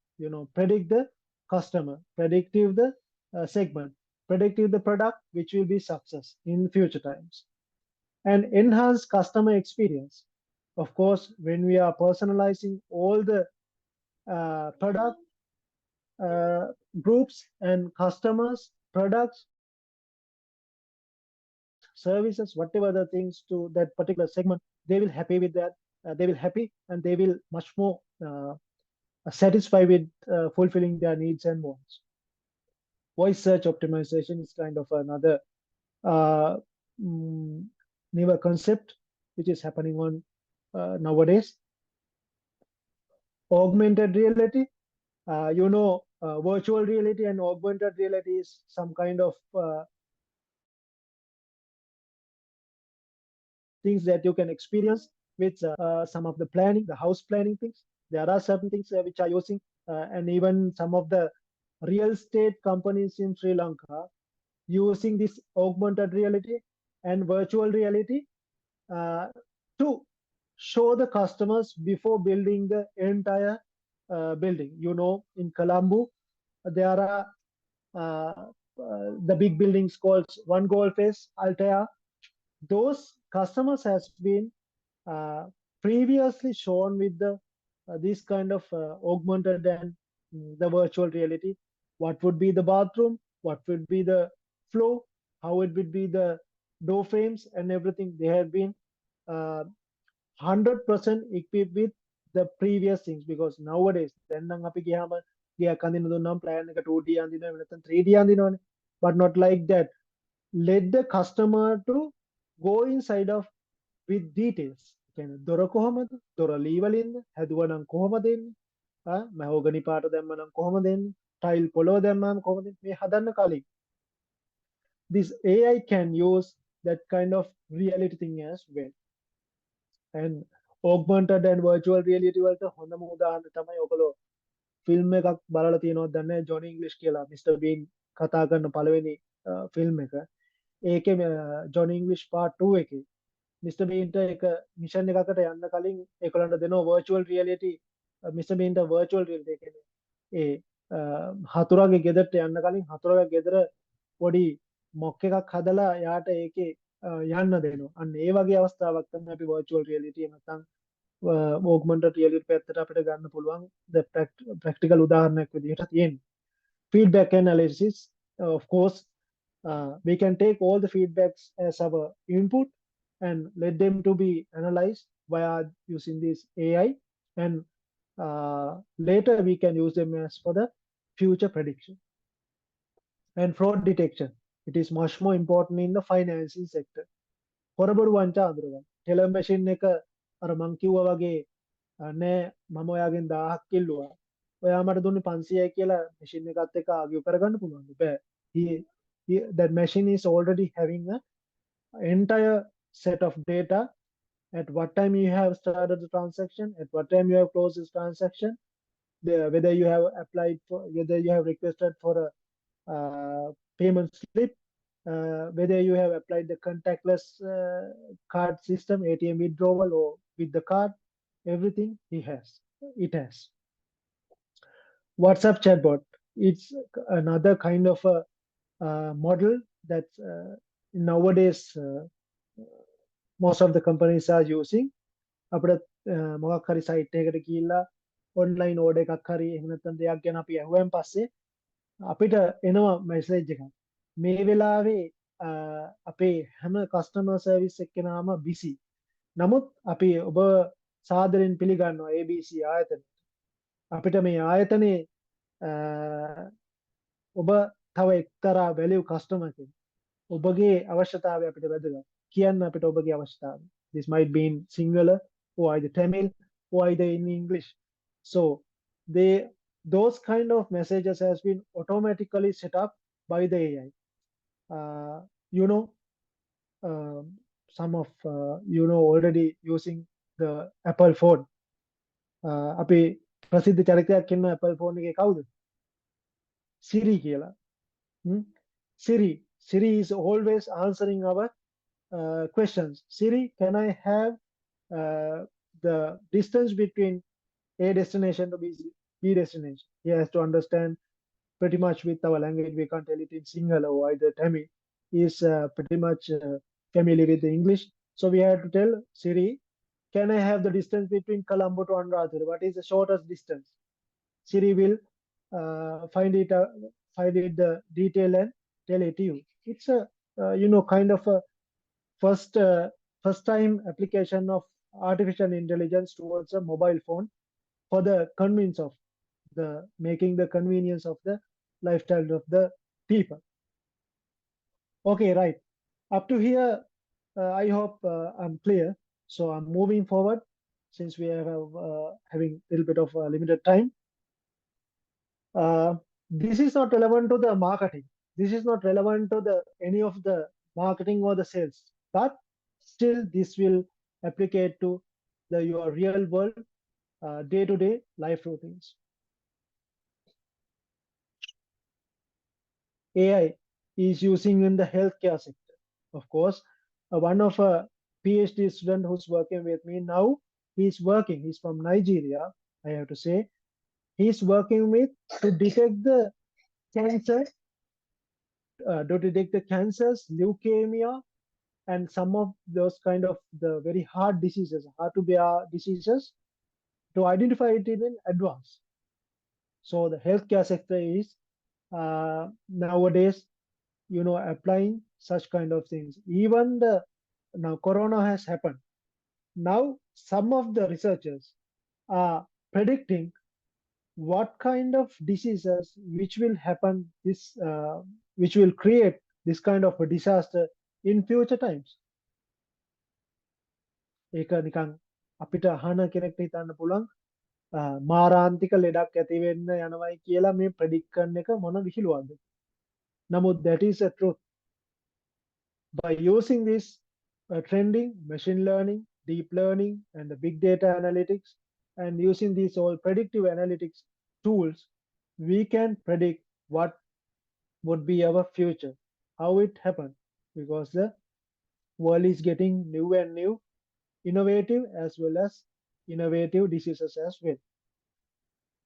predict the customer, predictive the segment, predictive the product which will be success in future times, and enhance customer experience. Of course, when we are personalizing all the product groups and customers, products, services, whatever the things to that particular segment, they will happy with that. They will happy and they will much more satisfied with fulfilling their needs and wants. Voice search optimization is kind of another uh, mm, newer concept which is happening on nowadays. Augmented reality, virtual reality and augmented reality is some kind of things that you can experience with some of the planning, the house planning things. There are certain things which are using, and even some of the real estate companies in Sri Lanka using this augmented reality and virtual reality uh, to show the customers before building the entire building. In Colombo, there are the big buildings called One Gold Face, Altea. Those customers has been uh, previously shown with the this kind of augmented and the virtual reality. What would be the bathroom? What would be the flow? How it would be the door frames and everything? They have been 100% equipped with the previous things, because nowadays දැන් නම් අපි ගියාම ගියක් අඳින්න දුන්නාම plan එක 2D අඳිනවා නැත්නම් 3D අඳිනවනේ, but not like that. Let the customer to go inside of with details. කියන්නේ දොර කොහමද, දොර ලී වලින්ද හැදුවනම් කොහමද එන්නේ, මහෝගනි පාට දැම්මනම් කොහමද එන්නේ, ටයිල් පොළව දැම්මම කොහමද මේ හදන්න කලින් this AI can use that kind of reality thing as well. And augmented and virtual reality වලට හොඳම උදාහරණ තමයි ඔයගොල්ලෝ ෆිල්ම් එකක් බලලා තියෙනවද දන්නේ නැහැ, ජොනි ඉංග්ලිෂ් කියලා මිස්ටර් බීන් කතා කරන පළවෙනි ෆිල්ම් එක. ඒකේ ජොනි ඉංග්ලිෂ් part 2 එකේ මිස්ටර් බීන්ට එක මිෂන් එකකට යන්න කලින් ඒගොල්ලන්ට දෙනවා virtual reality. මිස්ටර් බීන්ට virtual reality කියන්නේ ඒ හතුරාගේ ගෙදරට යන්න කලින් හතුරාගේ ගෙදර පොඩි මොක් එකක් හදලා යාට ඒකේ යන්න දෙනවා. අන්න ඒ වගේ අවස්ථාවක් තමයි අපි virtual reality නැත්නම් augmented reality පැත්තට අපිට ගන්න පුළුවන් the practical උදාහරණයක් විදිහට තියෙන්නේ. Feedback analysis, of course, we can take all the feedbacks as our input and let them to be analyzed via using this AI, and later we can use them as for the future prediction. And fraud detection, it is much more important in the financing sector. හොරබොරු වංචා අඳුරගන්න. Teller machine එක අර මං කිව්වා වගේ නෑ මම ඔයාගෙන් 1000ක් කිල්ලුවා. ඔයා මට දුන්නේ 500යි කියලා මැෂින් එකත් එක්ක ආගියු කරගන්න පුළුවන්ද? බෑ. That machine is already having a entire set of data at what time you have started the transaction, at what time you have closed this transaction, whether you have applied for, whether you have requested for a payment slip, whether you have applied the contactless card system, ATM withdrawal, or with the card, everything it has. WhatsApp chatbot, it's another kind of a model that nowadays most of the companies are using. අපිට මොකක් හරි site එකකට ගිහිල්ලා online order එකක් හරි එහෙම නැත්නම් දෙයක් ගැන අපි අහුවෙන් පස්සේ අපිට එනවා මැසේජ් එකක්. මේ වෙලාවේ අපේ හැම කස්ටමර් සර්විස් එක්කෙනාම බිසි. නමුත් අපි ඔබ සාදරයෙන් පිළිගන්නවා ABC ආයතනයට. අපිට මේ ආයතනයේ ඔබ තව එක්තරා වැලියු කස්ටමර් කෙනෙක්. ඔබගේ අවශ්‍යතාවය අපිට වැදගත්. කියන්න අපිට ඔබගේ අවශ්‍යතාවය. This might be in Sinhala or either Tamil or either in English. So those kind of messages has been automatically set up by the AI. You know, some of you know already using the Apple phone. අපි ප්‍රසිද්ධ චරිතයක් ඉන්න Apple phone එකේ කවුද? Siri කියලා. Siri is always answering our questions. Siri, can I have the distance between A destination to B destination? He has to understand pretty much with our language. We can't tell it in Sinhala or either Tamil. He is pretty much familiar with the English. So we have to tell Siri, can I have the distance between Colombo to Anuradhapura? What is the shortest distance? Siri will find it the detail and tell it to you. It's a kind of a first time application of artificial intelligence towards a mobile phone for the convenience of making the convenience of the lifestyle of the people. Okay, right. Up to here, I hope I'm clear. So I'm moving forward since we are having a little bit of limited time. This is not relevant to the marketing. This is not relevant to any of the marketing or the sales, but still this will applicate to your real world day-to-day life routines. AI is using in the healthcare sector. Of course, one of a PhD student who's working with me now, he's from Nigeria, I have to say. He's working with to detect the cancer, cancers, leukemia, and some of those kind of the very hard diseases, hard to bear diseases, to identify it in advance. So the healthcare sector is nowadays, applying such kind of things. Even now Corona has happened. Now some of the researchers are predicting what kind of diseases which will happen, which will create this kind of a disaster in future times. ඒක නිකන් අපිට අහන කෙනෙක්ට හිතන්න පුළුවන් මාරාන්තික ලෙඩක් ඇති වෙන්න යනවයි කියලා මේ ප්‍රෙඩික්ට් කරන එක මොන විහිළුවක්ද. නමුත් that is a truth. By using this trending, machine learning, deep learning, and the big data analytics, and using these all predictive analytics tools, we can predict what would be our future, how it happened, because the world is getting new and new, innovative as well as innovative diseases as well.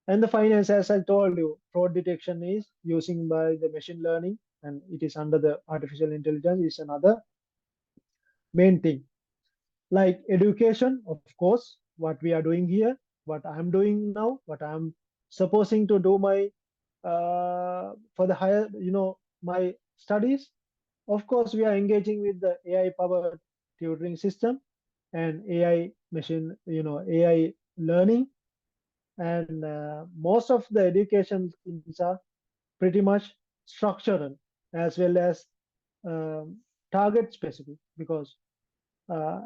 And the finance, as I told you, fraud detection is using by the machine learning, and it is under the artificial intelligence is another main thing. Like education, of course, what we are doing here, what I'm doing now, what I'm supposing to do my for the higher, my studies. Of course, we are engaging with the AI powered tutoring system and AI machine, AI learning, and most of the education things are pretty much structural as well as um, target specific, because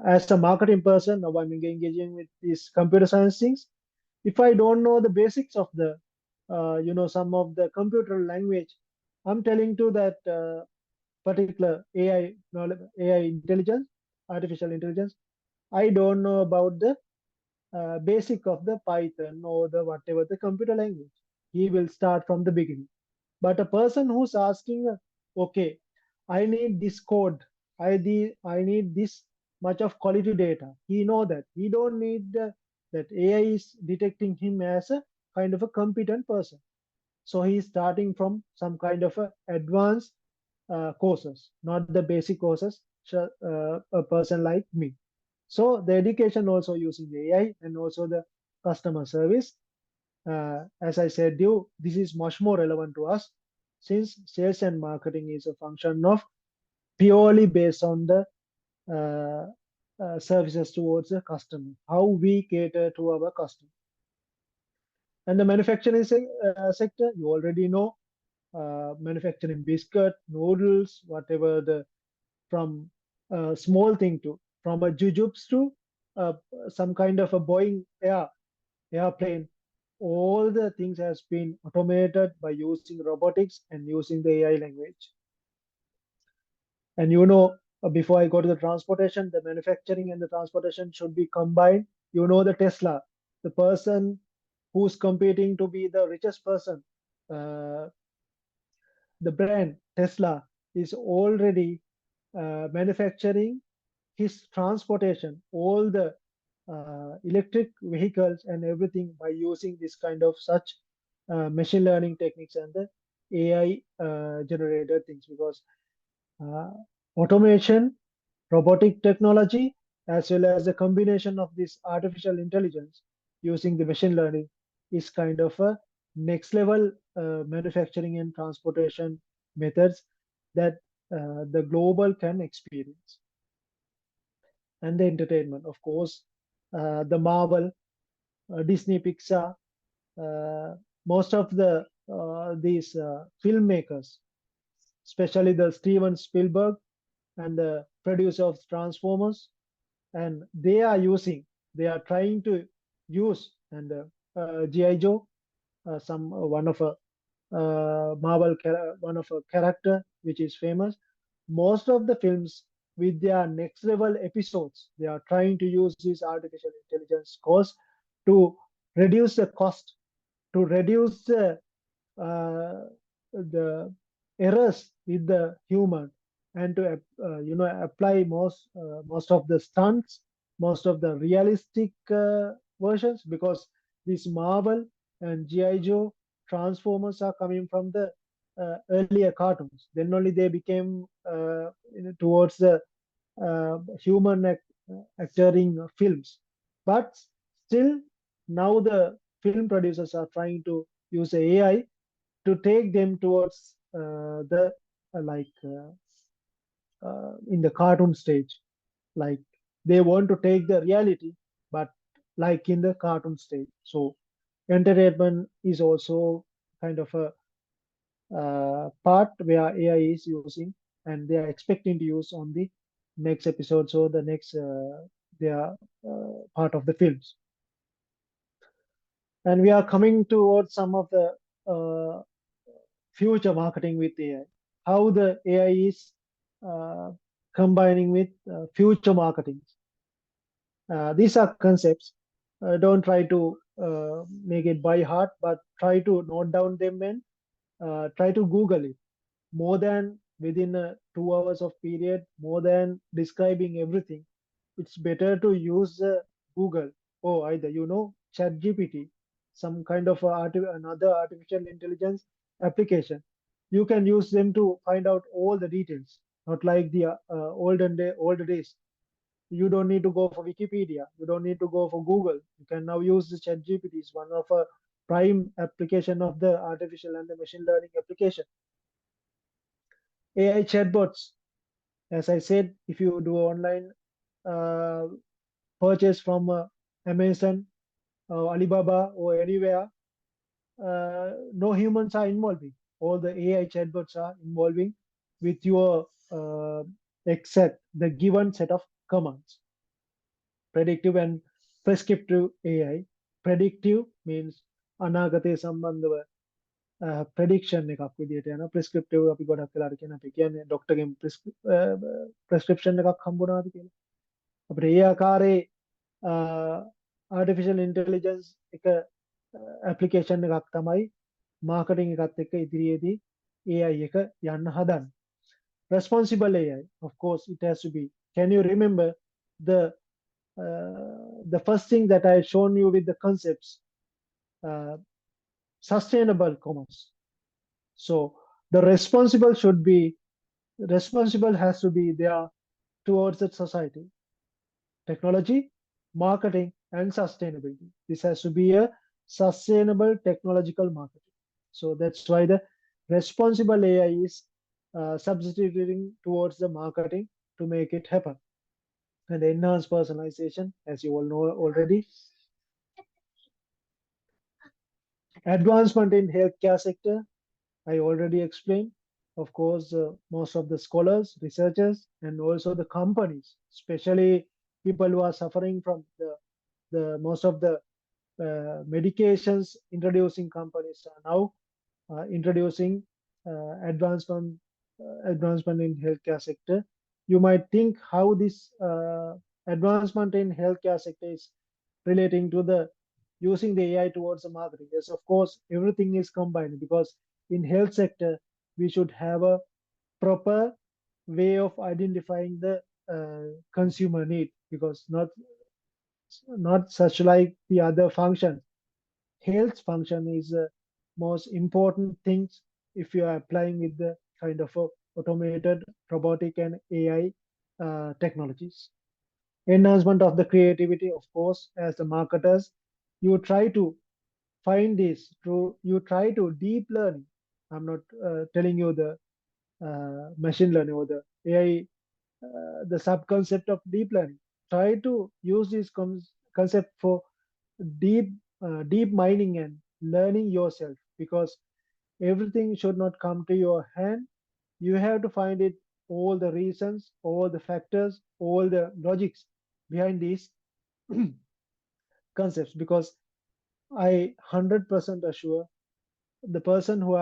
as a marketing person, now I'm engaging with these computer science things. If I don't know the basics of the, some of the computer language, I'm telling to that particular AI intelligence, artificial intelligence. I don't know about the basic of the Python or the whatever the computer language. He will start from the beginning. But a person who's asking, okay, I need this code, I need this much of quality data. He know that he don't need that AI is detecting him as a kind of a competent person. So he's starting from some kind of a advanced courses, not the basic courses. A person like me. So the education also using the AI and also the customer service. As I said, this is much more relevant to us since sales and marketing is a function of purely based on the uh, services towards the customer, how we cater to our customer. And the manufacturing sector, you already know, manufacturing biscuit, noodles, whatever the from small thing to from a jujubes to uh, some kind of a Boeing airplane. All the things has been automated by using robotics and using the AI language. And before I go to the transportation, the manufacturing and the transportation should be combined. The Tesla, the person who's competing to be the richest person, uh, the brand Tesla is already manufacturing his transportation, all the electric vehicles and everything by using this kind of such machine learning techniques and the AI generated things, because uh, automation, robotic technology, as well as the combination of this artificial intelligence using the machine learning is kind of a next level manufacturing and transportation methods that the global can experience. And the entertainment, of course, the Marvel, Disney, Pixar, uh, most of the these filmmakers, especially the Steven Spielberg and the producer of Transformers, and they are trying to use and GI Joe, some one of a one of a character which is famous. Most of the films with their next level episodes, they are trying to use this artificial intelligence course to reduce the cost, to reduce uh, the errors with the human, and to apply most of the stunts, most of the realistic versions, because this Marvel and GI Joe, Transformers are coming from the earlier cartoons. Then only they became towards the human actoring films. But still, now the film producers are trying to use AI to take them towards the in the cartoon stage. Like they want to take the reality, but like in the cartoon stage. So entertainment is also kind of a part where AI is using, and they are expecting to use on the next episode. So the next they are part of the films, and we are coming towards some of the uh, future marketing with AI. How the AI is uh, combining with future marketing. These are concepts. Don't try to make it by heart, but try to note down them and try to Google it. More than within 2 hours of period, more than describing everything, it's better to use Google or either ChatGPT. some kind of another artificial intelligence application, you can use them to find out all the details. Not like the older days. You don't need to go for Wikipedia. You don't need to go for Google. You can now use the ChatGPT. It's one of a prime application of the artificial and the machine learning application. AI chatbots. As I said, if you do online uh, purchase from Amazon, Alibaba, or anywhere, no humans are involving. All the AI chatbots are involving with your except the given set of commands. Predictive and prescriptive AI. Predictive means අනාගතය සම්බන්ධව prediction එකක් විදිහට යන ප්‍රෙස්ක්‍රිප්ටිව් අපි ගොඩක් වෙලාට කියන අපි කියන්නේ ඩොක්ටර්ගෙන් ප්‍රෙස්ක්‍රිප්ෂන් එකක් හම්බුණාද කියලා. අපිට ඒ ආකාරයේ ආටිෆිෂල් ඉන්ටෙලිජන්ස් එක ඇප්ලිකේෂන් එකක් තමයි මාකටිං එකත් එක්ක ඉදිරියේදී AI එක යන්න හදන්නේ. Responsible AI, of course, it has to be. Can you remember the first thing that I shown you with the concepts? Sustainable commerce. So the responsible has to be there towards the society. Technology, marketing, and sustainability. This has to be a sustainable technological marketing. So that's why the responsible AI is substituting towards the marketing to make it happen. And enhanced personalization, as you all know already. Advancement in healthcare sector, I already explained. Of course, most of the scholars, researchers, and also the companies, especially people who are suffering from the most of the medications introducing companies are now introducing advancement in healthcare sector. You might think how this advancement in healthcare sector is relating to the using the AI towards the marketing. Yes, of course, everything is combined because in health sector we should have a proper way of identifying the consumer need, because not such like the other function. Health function is the most important things if you are applying with the kind of automated robotic and AI technologies. Enhancement of the creativity, of course, as the marketers, you try to find this through, you try to deep learning. I'm not telling you the machine learning or the AI, the sub concept of deep learning. Try to use this concept for deep mining and learning yourself, because everything should not come to your hand. You have to find it, all the reasons, all the factors, all the logics behind these concepts, because I 100% assure the person who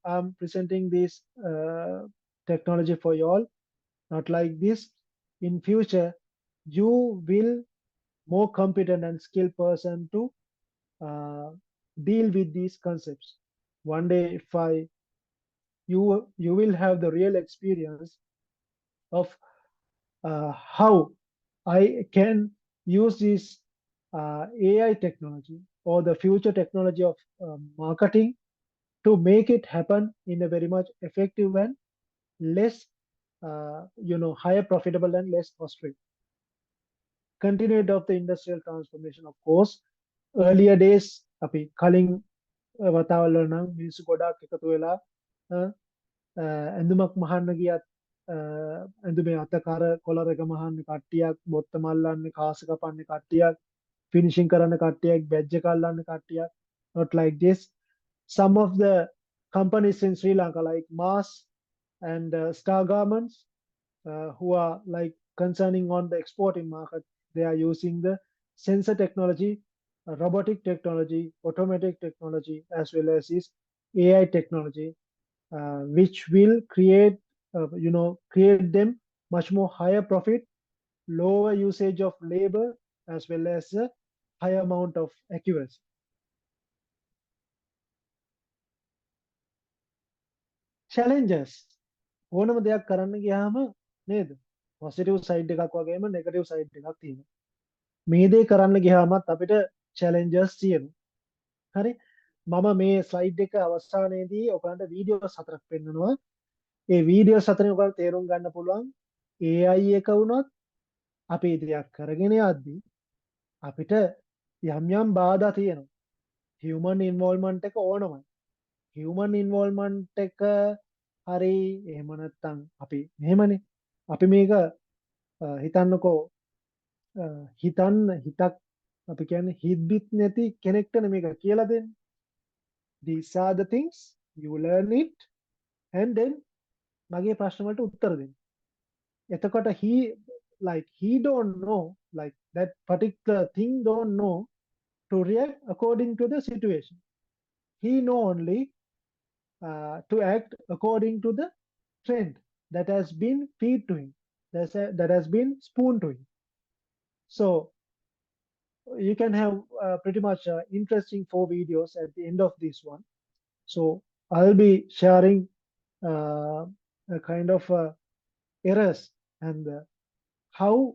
I'm presenting this technology for you all, not like this. In future, you will more competent and skilled person to deal with these concepts. One day, if you will have the real experience of how I can use this AI technology or the future technology of marketing to make it happen in a very much effective and less, higher profitable and less costly. Continued of the industrial transformation, of course. Earlier days, අපි කලින් වතාවල නම් මිනිස්සු ගොඩාක් එකතු වෙලා ඇඳුමක් මහන්න ගියත් ඇඳුමේ අතකර කොලර එක මහන්න කට්ටියක්, බොත්ත මල්ලන්න, කාස කපන්න කට්ටියක්, finishing කරන්න කට්ටියක්, badge එක අල්ලන්න කට්ටියක්. Not like this. Some of the companies in Sri Lanka, like Mars and Star Garments, who are like concerning on the exporting market, they are using the sensor technology, robotic technology, automatic technology, as well as this AI technology, which will create them much more higher profit, lower usage of labor, as well as a higher amount of accuracy. Challenges. ඕනම දෙයක් කරන්න ගියාම නේද? positive side එකක් වගේම negative side එකක් තියෙනවා. මේ දේ කරන්න ගියාමත් අපිට challenges තියෙනවා. හරි මම මේ ස්ලයිඩ් එක අවසානයේදී ඔයගලන්ට වීඩියෝස් හතරක් පෙන්නනවා. ඒ වීඩියෝස් හතරෙන් ඔයගලන්ට තේරුම් ගන්න පුළුවන් AI එක වුණොත් අපි දෙයක් කරගෙන යද්දී අපිට යම් යම් බාධා තියෙනවා. human involvement එක ඕනමයි. human involvement එක හරි එහෙම නැත්නම් අපි මෙහෙමනේ අපි මේක හිතන්නකෝ හිතක් අපි කියන්නේ හිත්බිත් නැති කෙනෙක්ට මේක කියලා දෙන්නේ. These are the things you learn it and then මගේ ප්‍රශ්න වලට උත්තර දෙන්න. එතකොට he don't know like that particular thing don't know to react according to the situation. He know only to act according to the trend that has been feed to him, that has been spoon to him. So you can have pretty much interesting 4 videos at the end of this one. So I'll be sharing a kind of errors and how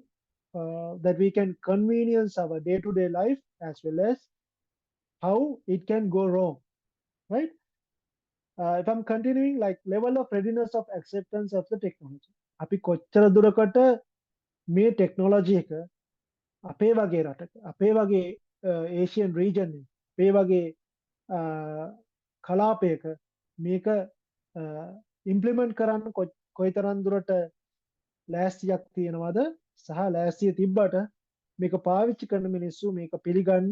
that we can convenience our day-to-day life as well as how it can go wrong, right? If I'm continuing, like level of readiness of acceptance of the technology. අපි කොච්චර දුරකට මේ technology එක අපේ වගේ රටක අපේ වගේ Asian region අපේ වගේ කලාපයක මේක ඉම්ප්ලිමන්ට් කරන්න කොයිතරම් දුරට ලෑස්තියක් තියෙනවද සහ ලෑස්තිය තිබ්බට මේක පාවිච්චි කරන මිනිස්සු මේක පිළිගන්න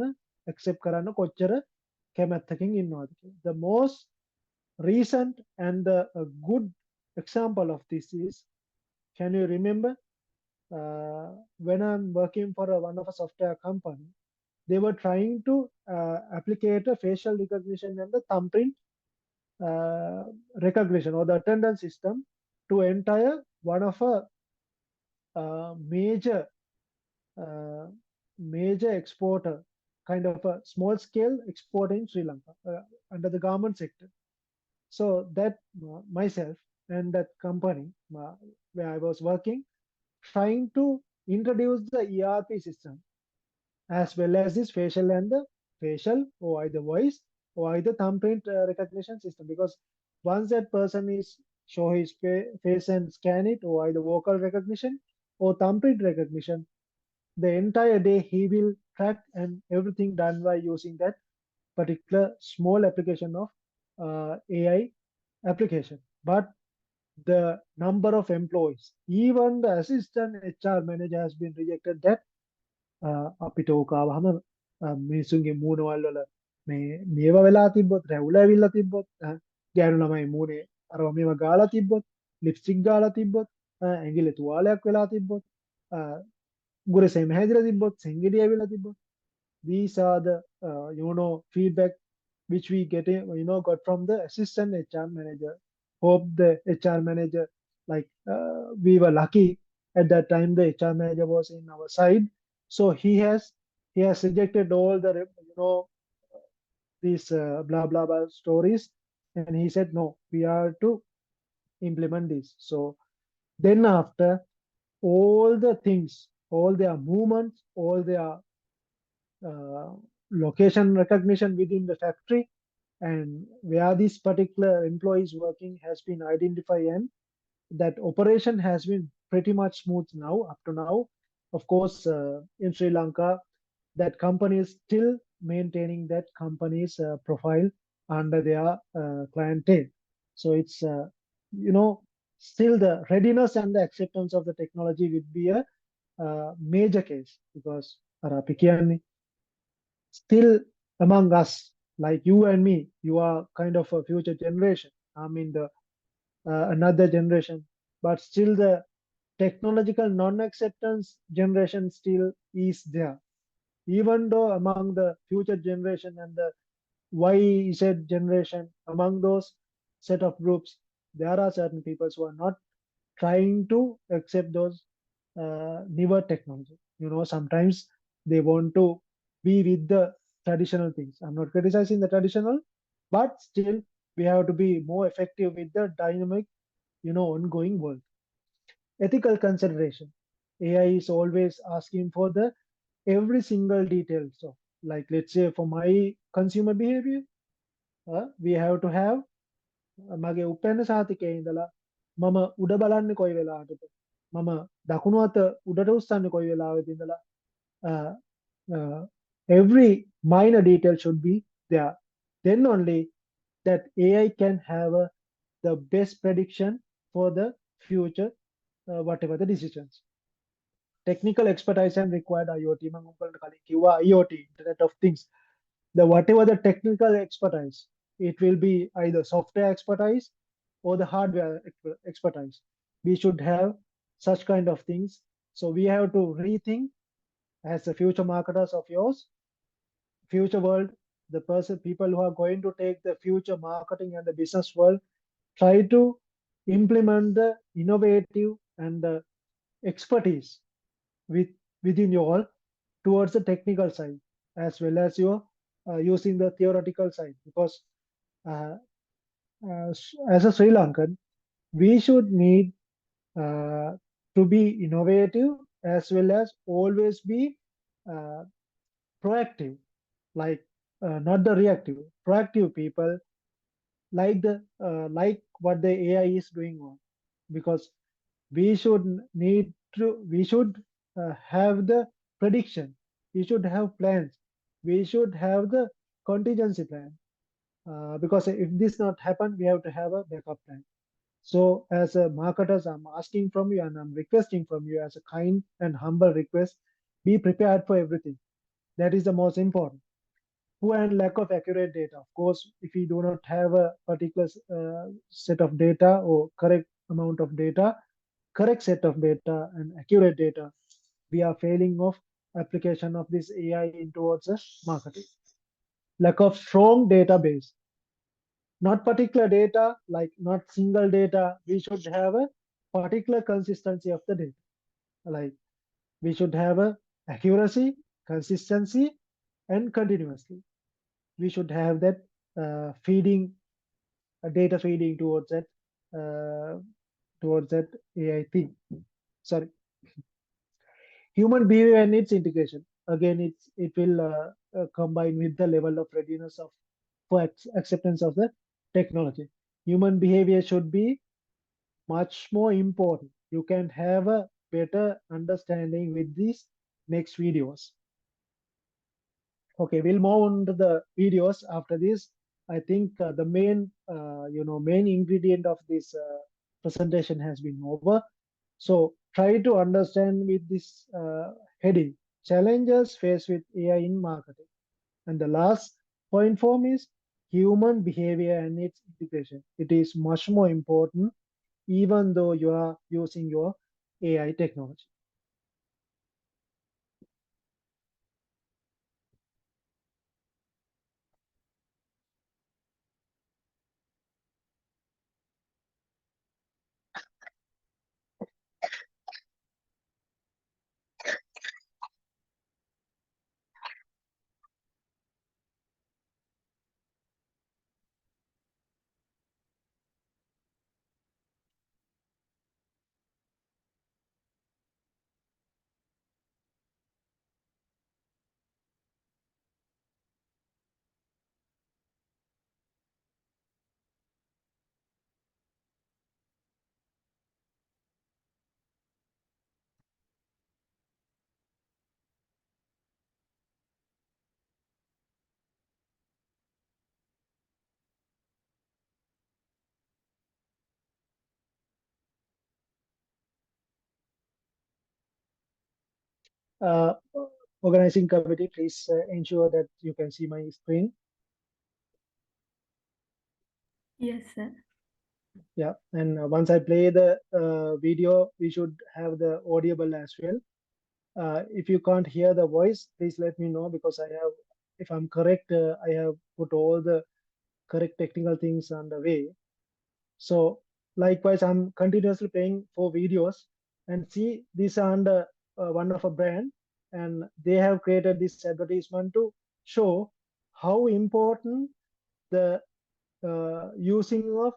ඇක්සෙප්ට් කරන්න කොච්චර කැමැත්තකින් ඉන්නවද කියලා. The most recent and a good example of this is, can you remember when I'm working for one of a software company, they were trying to applicate a facial recognition and the thumbprint recognition or the attendance system to entire one of a major exporter, kind of a small scale exporter in Sri Lanka under the garment sector. So that myself and that company where I was working, trying to introduce the ERP system as well as this facial and the facial or either voice or either thumbprint recognition system, because once that person is show his face and scan it, or either vocal recognition or thumbprint recognition, the entire day he will track and everything done by using that particular small application of AI application. But the number of employees, even the assistant HR manager has been rejected that අපිට ඕකාවහම මිනිසුන්ගේ මූණවල් වල මේවා වෙලා තිබ්බොත් රැවුල ඇවිල්ලා තිබ්බොත් ගෑනු ළමයි මූණේ අරව මේවා ගාලා තිබ්බොත් ලිප්ස්ටික් ගාලා තිබ්බොත් ඇඟිල්ල තුවාලයක් වෙලා තිබ්බොත් උගුරේ හැදිලා තිබ්බොත් සෙංගෙඩි ඇවිල්ලා තිබ්බොත් these are the feedback which we got from the assistant HR manager. Hope the HR manager, like we were lucky at that time the HR manager was in our side, so he has rejected all the these blah blah blah stories, and he said no, we are to implement this. So then after all the things, all their movements, all their location recognition within the factory and where this particular employee is working has been identified, and that operation has been pretty much smooth now up to now. Of course, in Sri Lanka, that company is still maintaining that company's profile under their clientele. So it's still the readiness and the acceptance of the technology would be a major case, because අපි කියන්නේ still among us, like you and me, you are kind of a future generation. I mean the another generation, but still the technological non-acceptance generation still is there. Even though among the future generation and the YZ generation, among those set of groups, there are certain people who are not trying to accept those newer technology. Sometimes they want to be with the traditional things. I'm not criticizing the traditional, but still we have to be more effective with the dynamic, ongoing world. Ethical consideration. AI is always asking for the every single details of like let's say for my consumer behavior, we have to have මගේ උපැන්න සාතිකයේ ඉඳලා මම උඩ බලන්නේ කොයි වෙලාවටද මම දකුණු අත උඩට උස්සන්නේ කොයි වෙලාවෙද ඉඳලා uh, uh, every minor detail should be there. Then only that AI can have the best prediction for the future, whatever the decisions. Technical expertise and required IoT. මම උඹලට කලින් කිව්වා IoT, Internet of Things. The whatever the technical expertise, it will be either software expertise or the hardware expertise. We should have such kind of things. So we have to rethink as the future marketers of yours, future world, the people who are going to take the future marketing and the business world, try to implement the innovative and the expertise within you all towards the technical side as well as your using the theoretical side, because uh, as a Sri Lankan, we should need to be innovative as well as always be uh, proactive, like not the reactive, proactive people, like the like what the AI is doing on, because we should we should have the prediction, we should have plans, we should have the contingency plan, because if this not happen, we have to have a backup plan. So as a marketers, I'm asking from you and I'm requesting from you as a kind and humble request, be prepared for everything. That is the most important. Poor and lack of accurate data. Of course, if we do not have a particular set of data or correct amount of data, correct set of data and accurate data, we are failing of application of this AI in towards the marketing. Lack of strong database. Not particular data, like not single data. We should have a particular consistency of the data. Like we should have a accuracy, consistency, and continuously. We should have that feeding, data feeding towards that AI thing. Sorry. Human behavior and its integration. Again, it will combine with the level of readiness of for acceptance of the technology. Human behavior should be much more important. You can have a better understanding with these next videos. Okay, we'll move on to the videos after this. I think the main, main ingredient of this presentation has been over. So try to understand with this heading, challenges faced with AI in marketing. And the last point form is human behavior and its integration. It is much more important even though you are using your AI technology. Uh, Organizing committee, please ensure that you can see my screen. Yes, sir. Yeah, and once I play the video, we should have the audible as well. If you can't hear the voice, please let me know, because I have, if I'm correct, I have put all the correct technical things on the way. So likewise, I'm continuously playing 4 videos, and see this under one of a brand, and they have created this advertisement to show how important the using of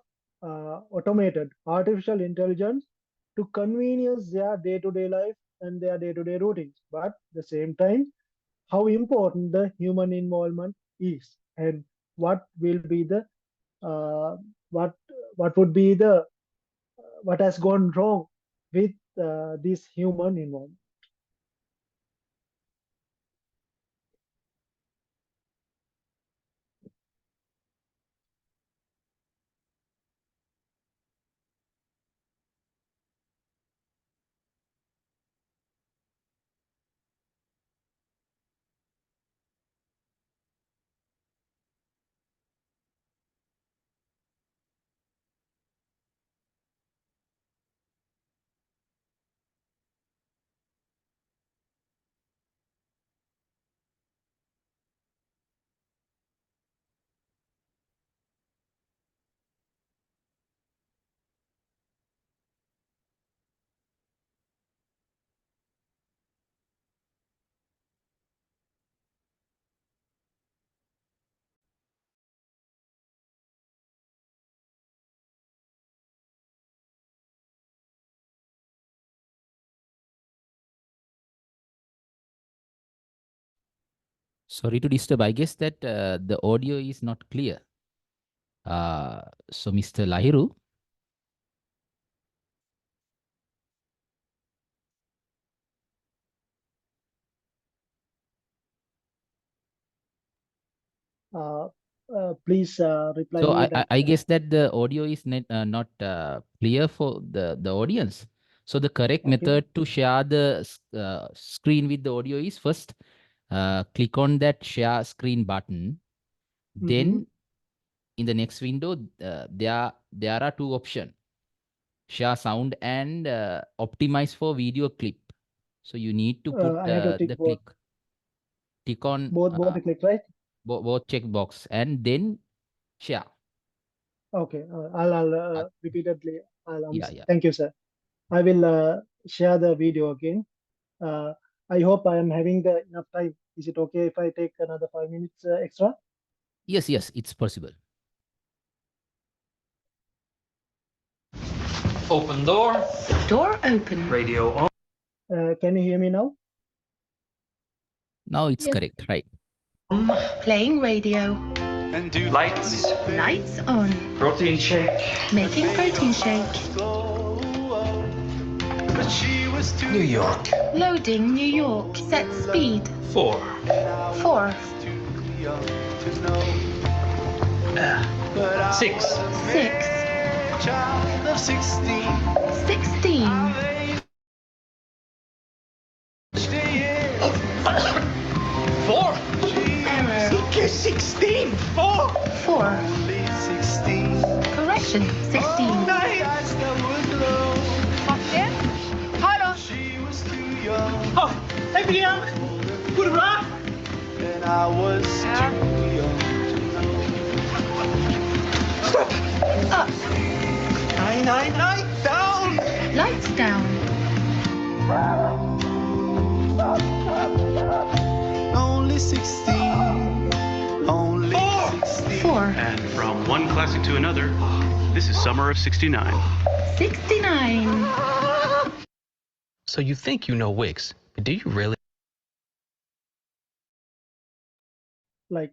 automated artificial intelligence to convenience their day-to-day life and their day-to-day routines. But at the same time, how important the human involvement is, and what will be the uh, what what would be the what has gone wrong with this human involvement. Sorry to disturb. I guess that the audio is not clear. So, Mr. Lahiru, Uh, Please reply so me I, I that I guess that the audio is not clear for the audience. So the correct okay. method to share the screen with the audio is first click on that share screen button. Then in the next window, there are two options: share sound and optimize for video clip. So you need to put I have to the tick on both the click, right? both check box and then share. Okay, I'll Uh, repeatedly. yeah, yeah. Thank you, sir. I will share the video again. Uh, I hope I am having the enough time. Is it okay if I take another 5 minutes extra? Yes, yes, it's possible. Open door. Door open. Radio on. Can you hear me now? Now it's Yes. correct, right? Playing radio. And do lights. Lights on. Protein shake. Making protein shake. New York. Loading New York. Set speed. 4. 4. 6. 6. 16. 4. Error. 16. 4. 4. Correction. 16. Oh, ABM. Good rock. Up. 999 down. Lights down. Only 16. Only 4. And from one classic to another, this is Summer of '69. 69. So you think you know Wix, but do you really? Like,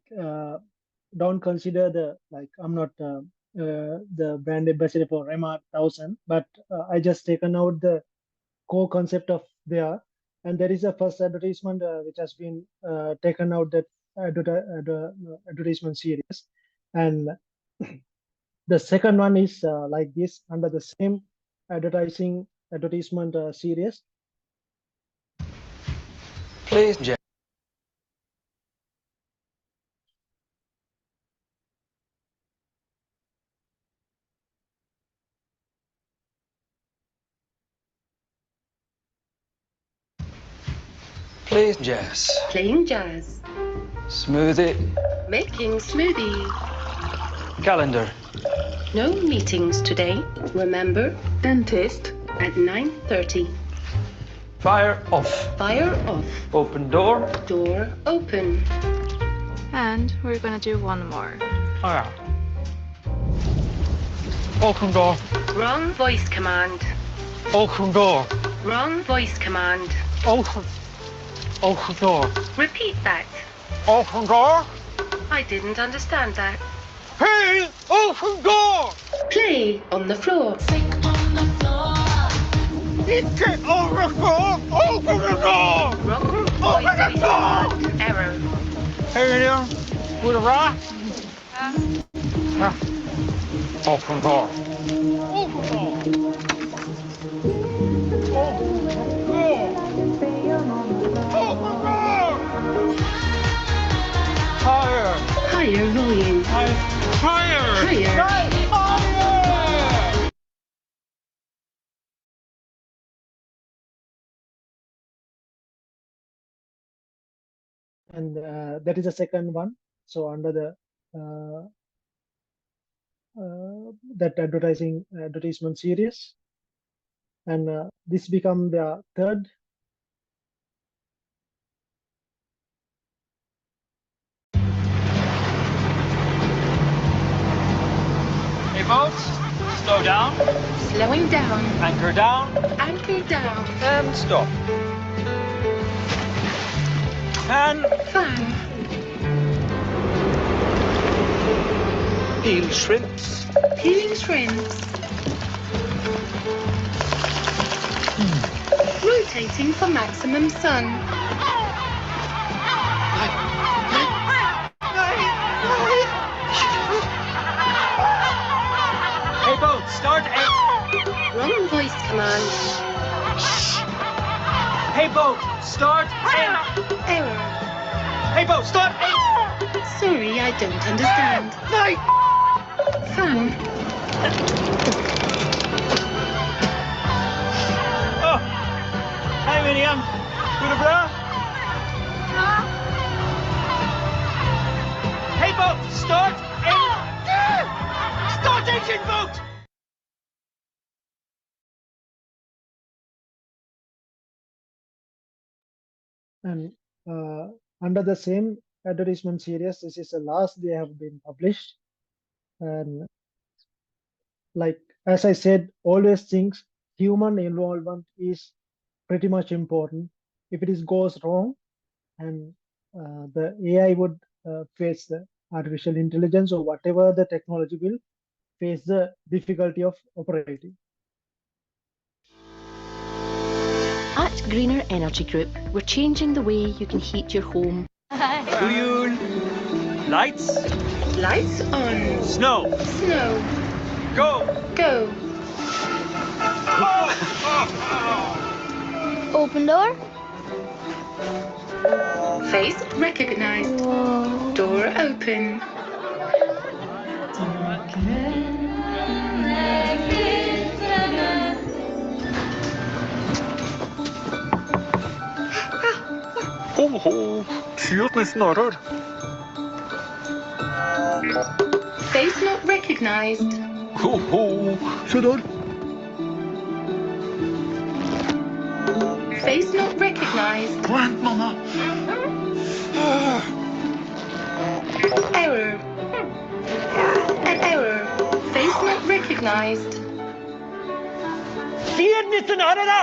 don't consider I'm not the brand ambassador for Rema 1000, but I just taken out the core concept of there, and there is a first advertisement which has been taken out, that advertisement series, and the second one is like this under the same advertisement series. Please, Jack. Please, Jazz. Playing jazz. Smoothie. Making smoothie. Calendar. No meetings today. Remember, dentist at 9:30. Fire off. Fire off. Open door. Door open. And we're gonna do one more. Oh, yeah. Open door. Wrong voice command. Open door. Wrong voice command. Open. Open door. Repeat that. Open door. I didn't understand that. Please, open door. Play on the floor. Get on the floor. Open the door. Wrong Open voice the door. command. Error. Hey, William. Good enough. Open door. Open door. Open door. Open door. Higher. Higher volume. Higher. Higher. Higher. And that is the second one. So under the that advertisement series, and this become the third. Hey, boats. Slow down. Slowing down. Anchor down. Anchor down. And stop. Fan. Fan. Peel shrimps. Peeling shrimps. Rotating for maximum sun. Hey, boat. Start. Wrong voice command. Hey, boat. Start. Error. Hey, boat. Start. Sorry, I don't understand. Fan. Oh. Hi, William. Good bra. Hey, boat. Start. Start engine, boat. And under the same advertisement series, this is the last they have been published. And like as I said, always thinks human involvement is pretty much important. If it is goes wrong, and the AI would face the artificial intelligence or whatever the technology will face the difficulty of operating. At Greener Energy Group, we're changing the way you can heat your home. Lights. Lights on. Snow. Snow. Go. Go. Open door. Face recognized. Whoa. Door open. Fyrt snarare. Face not recognized. Så där. Face not recognized. Plant, mamma. Error. An error. Face not recognized. Ser ni snarare?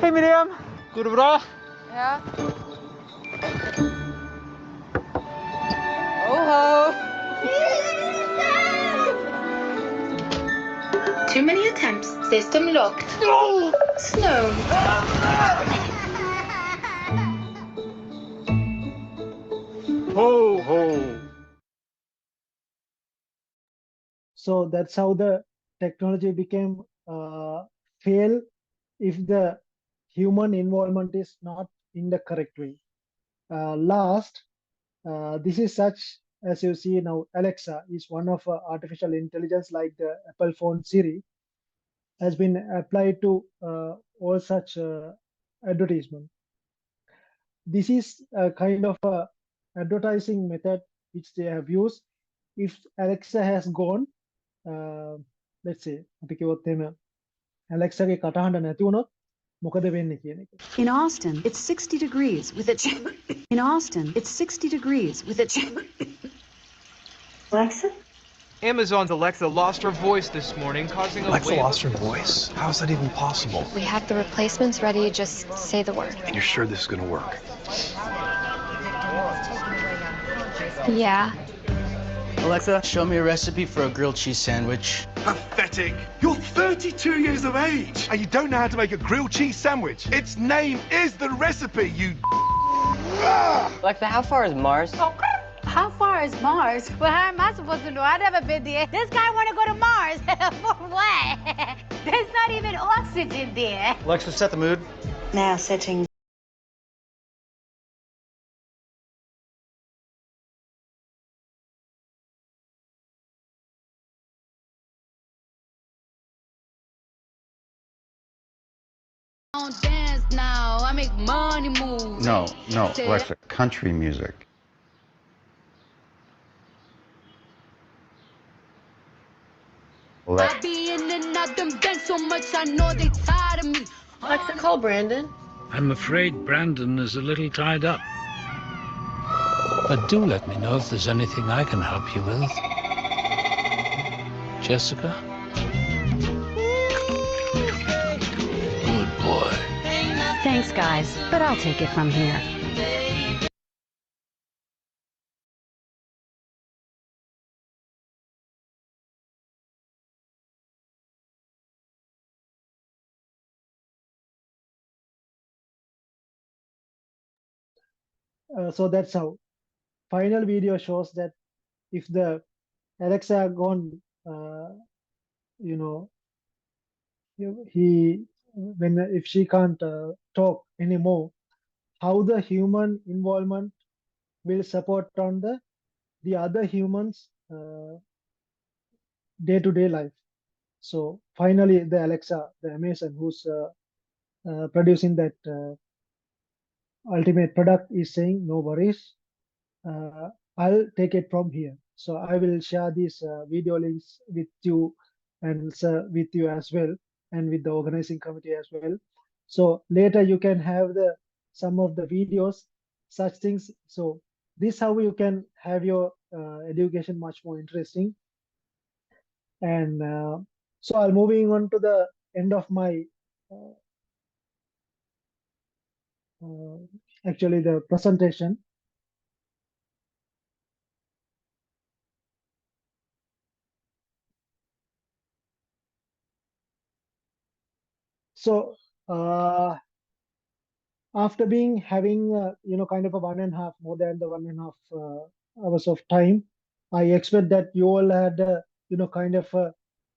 Hej, Miriam. Går det bra? Ja. Oh-ho. Too many attempts. System locked. No. Snow. Ho, ho. So that's how the technology became fail if the human involvement is not in the correct way. This is such as you see now. Alexa is one of artificial intelligence like the Apple phone Siri has been applied to all such advertisement. This is a kind of a advertising method which they have used. If Alexa has gone, let's say අපි කිව්වොත් එහෙම Alexa ගේ කටහඬ නැති වුණොත් මොකද වෙන්නේ කියන එක. In Austin, it's 60 degrees with it. In Austin, it's 60 degrees with it. Alexa, Amazon's Alexa lost her voice this morning, causing a Alexa wave lost her of... voice. How is that even possible? We have the replacements ready. Just say the word. And you're sure this is gonna work? Yeah. Alexa, show me a recipe for a grilled cheese sandwich. Pathetic. You're 32 years of age and you don't know how to make a grilled cheese sandwich. Its name is the recipe, you... Alexa, how far is Mars? How far is Mars? Well, how am I supposed to know? I've never been there. This guy want to go to Mars. For what? There's not even oxygen there. Alexa, set the mood. Now setting. Don't dance now. I make money move. No, Alexa, country music. I be in and out them banks so much I know they tired of me. Alexa, call Brandon. I'm afraid Brandon is a little tied up. But do let me know if there's anything I can help you with. Jessica? Good boy. Thanks, guys, but I'll take it from here. So that's how. Final video shows that if the Alexa gone, you know, if she can't talk anymore, how the human involvement will support on the other humans day-to-day life. So finally, the Alexa, the Amazon, who's producing that ultimate product, is saying, no worries, I'll take it from here. So I will share these video links with you and with you as well, and with the organizing committee as well. So later you can have some of the videos, such things. So this how you can have your education much more interesting. And so I'm moving on to the end of my actually the presentation. So after having kind of a more than the 1.5 hours of time, I expect that you all had kind of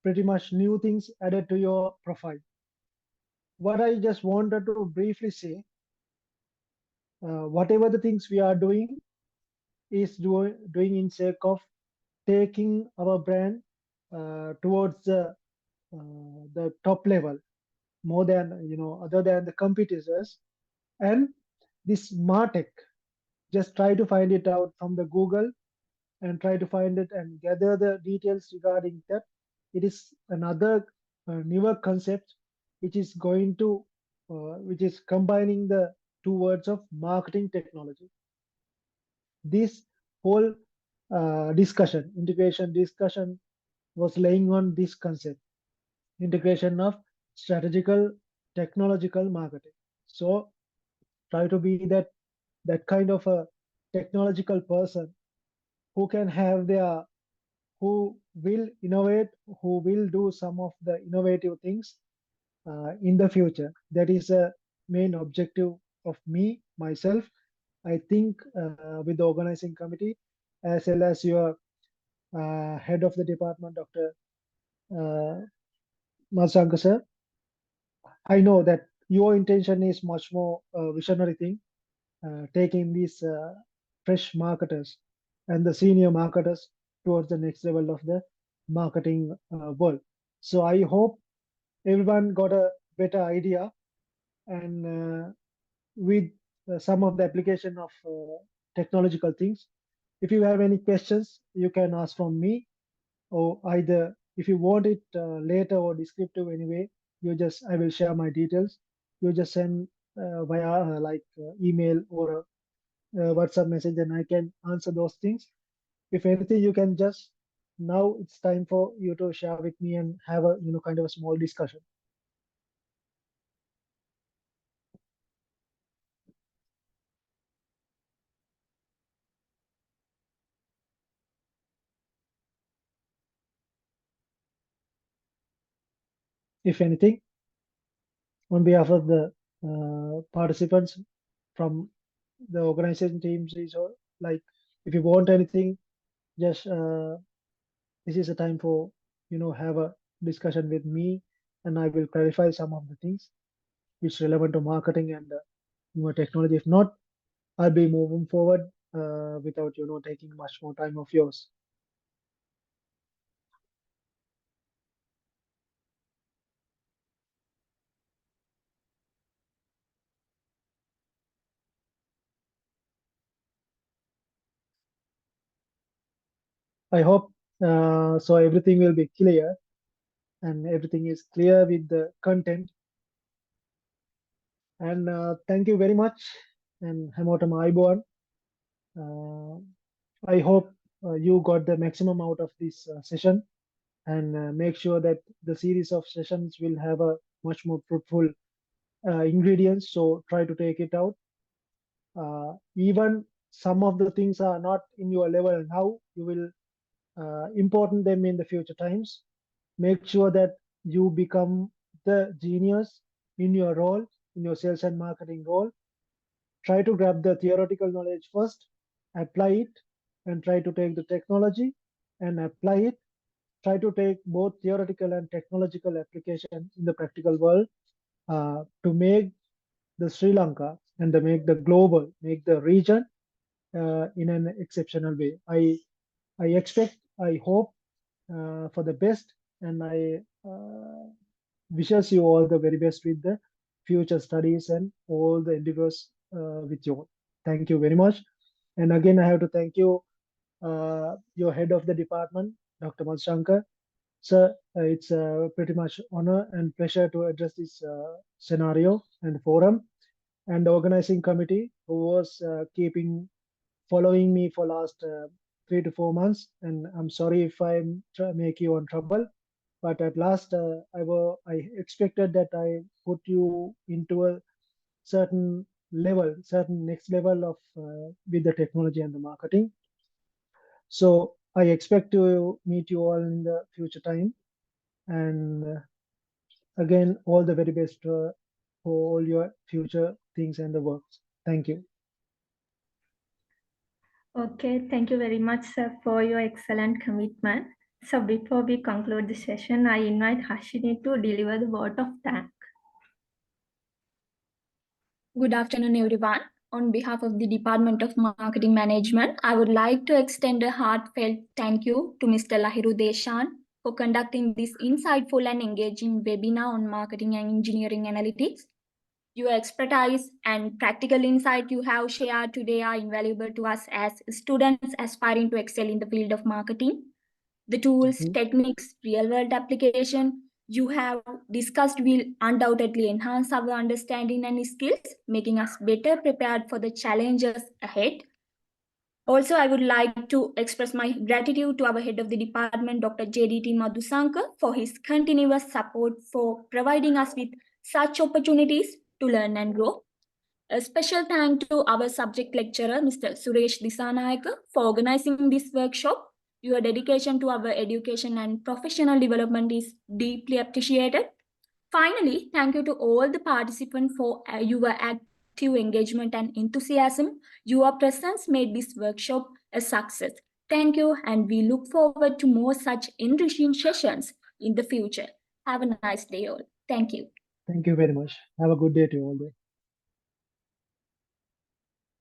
pretty much new things added to your profile. What I just wanted to briefly say, whatever the things we are doing is doing in sake of taking our brand towards the top level, more than other than the competitors. And this Martech, just try to find it out from the Google and try to find it and gather the details regarding that. It is another newer concept which is going to which is combining the two words of marketing technology. This whole integration discussion was laying on this concept, integration of strategical technological marketing. So try to be that kind of a technological person who can have who will innovate, who will do some of the innovative things in the future. That is a main objective of myself. I think with the organizing committee, as well as your head of the department, Dr. Masanka sir, I know that your intention is much more visionary thing, taking these fresh marketers and the senior marketers towards the next level of the marketing world. So I hope everyone got a better idea, and with some of the application of technological things. If you have any questions, you can ask from me, or either if you want it later or descriptive anyway, I will share my details. You just send via email or WhatsApp message, and I can answer those things. If anything, you can just now it's time for you to share with me and have a kind of a small discussion. If anything, on behalf of the participants from the organization teams, is like, if you want anything, just this is a time for have a discussion with me, and I will clarify some of the things which relevant to marketing and technology. If not, I'll be moving forward without taking much more time of yours. I hope so everything will be clear and everything is clear with the content. And thank you very much. And Hamotam Aiboan. I hope you got the maximum out of this session, and make sure that the series of sessions will have a much more fruitful ingredients. So try to take it out. Even some of the things are not in your level now, you will important them in the future times. Make sure that you become the genius in your role, in your sales and marketing role. Try to grab the theoretical knowledge first, apply it, and try to take the technology and apply it. Try to take both theoretical and technological application in the practical world to make the Sri Lanka and to make the global, make the region in an exceptional way. I expect, I hope for the best, and I wishes you all the very best with the future studies and all the endeavors with you. Thank you very much. And again, I have to thank you, your head of the department, Dr. Madhusankar. Sir, it's pretty much honor and pleasure to address this scenario and forum, and the organizing committee who was following me for last 3 to 4 months. And I'm sorry if I make you on trouble, but at last I expected that I put you into a certain level, certain next level of with the technology and the marketing. So I expect to meet you all in the future time. And again, all the very best for all your future things and the works. Thank you. Okay, thank you very much, sir, for your excellent commitment. So before we conclude the session, I invite Hashini to deliver the vote of thanks. Good afternoon, everyone. On behalf of the Department of Marketing Management, I would like to extend a heartfelt thank you to Mr. Lahiru Deshan for conducting this insightful and engaging webinar on marketing and engineering analytics. Your expertise and practical insight you have shared today are invaluable to us as students aspiring to excel in the field of marketing. The tools, techniques, real-world application you have discussed will undoubtedly enhance our understanding and skills, making us better prepared for the challenges ahead. Also, I would like to express my gratitude to our head of the department, Dr. JDT Madhusankar, for his continuous support for providing us with such opportunities to learn and grow. A special thank to our subject lecturer, Mr. Suresh Disanayaka, for organizing this workshop. Your dedication to our education and professional development is deeply appreciated. Finally, thank you to all the participants for your active engagement and enthusiasm. Your presence made this workshop a success. Thank you, and we look forward to more such enriching sessions in the future. Have a nice day all. Thank you. Thank you very much. Have a good day to you all.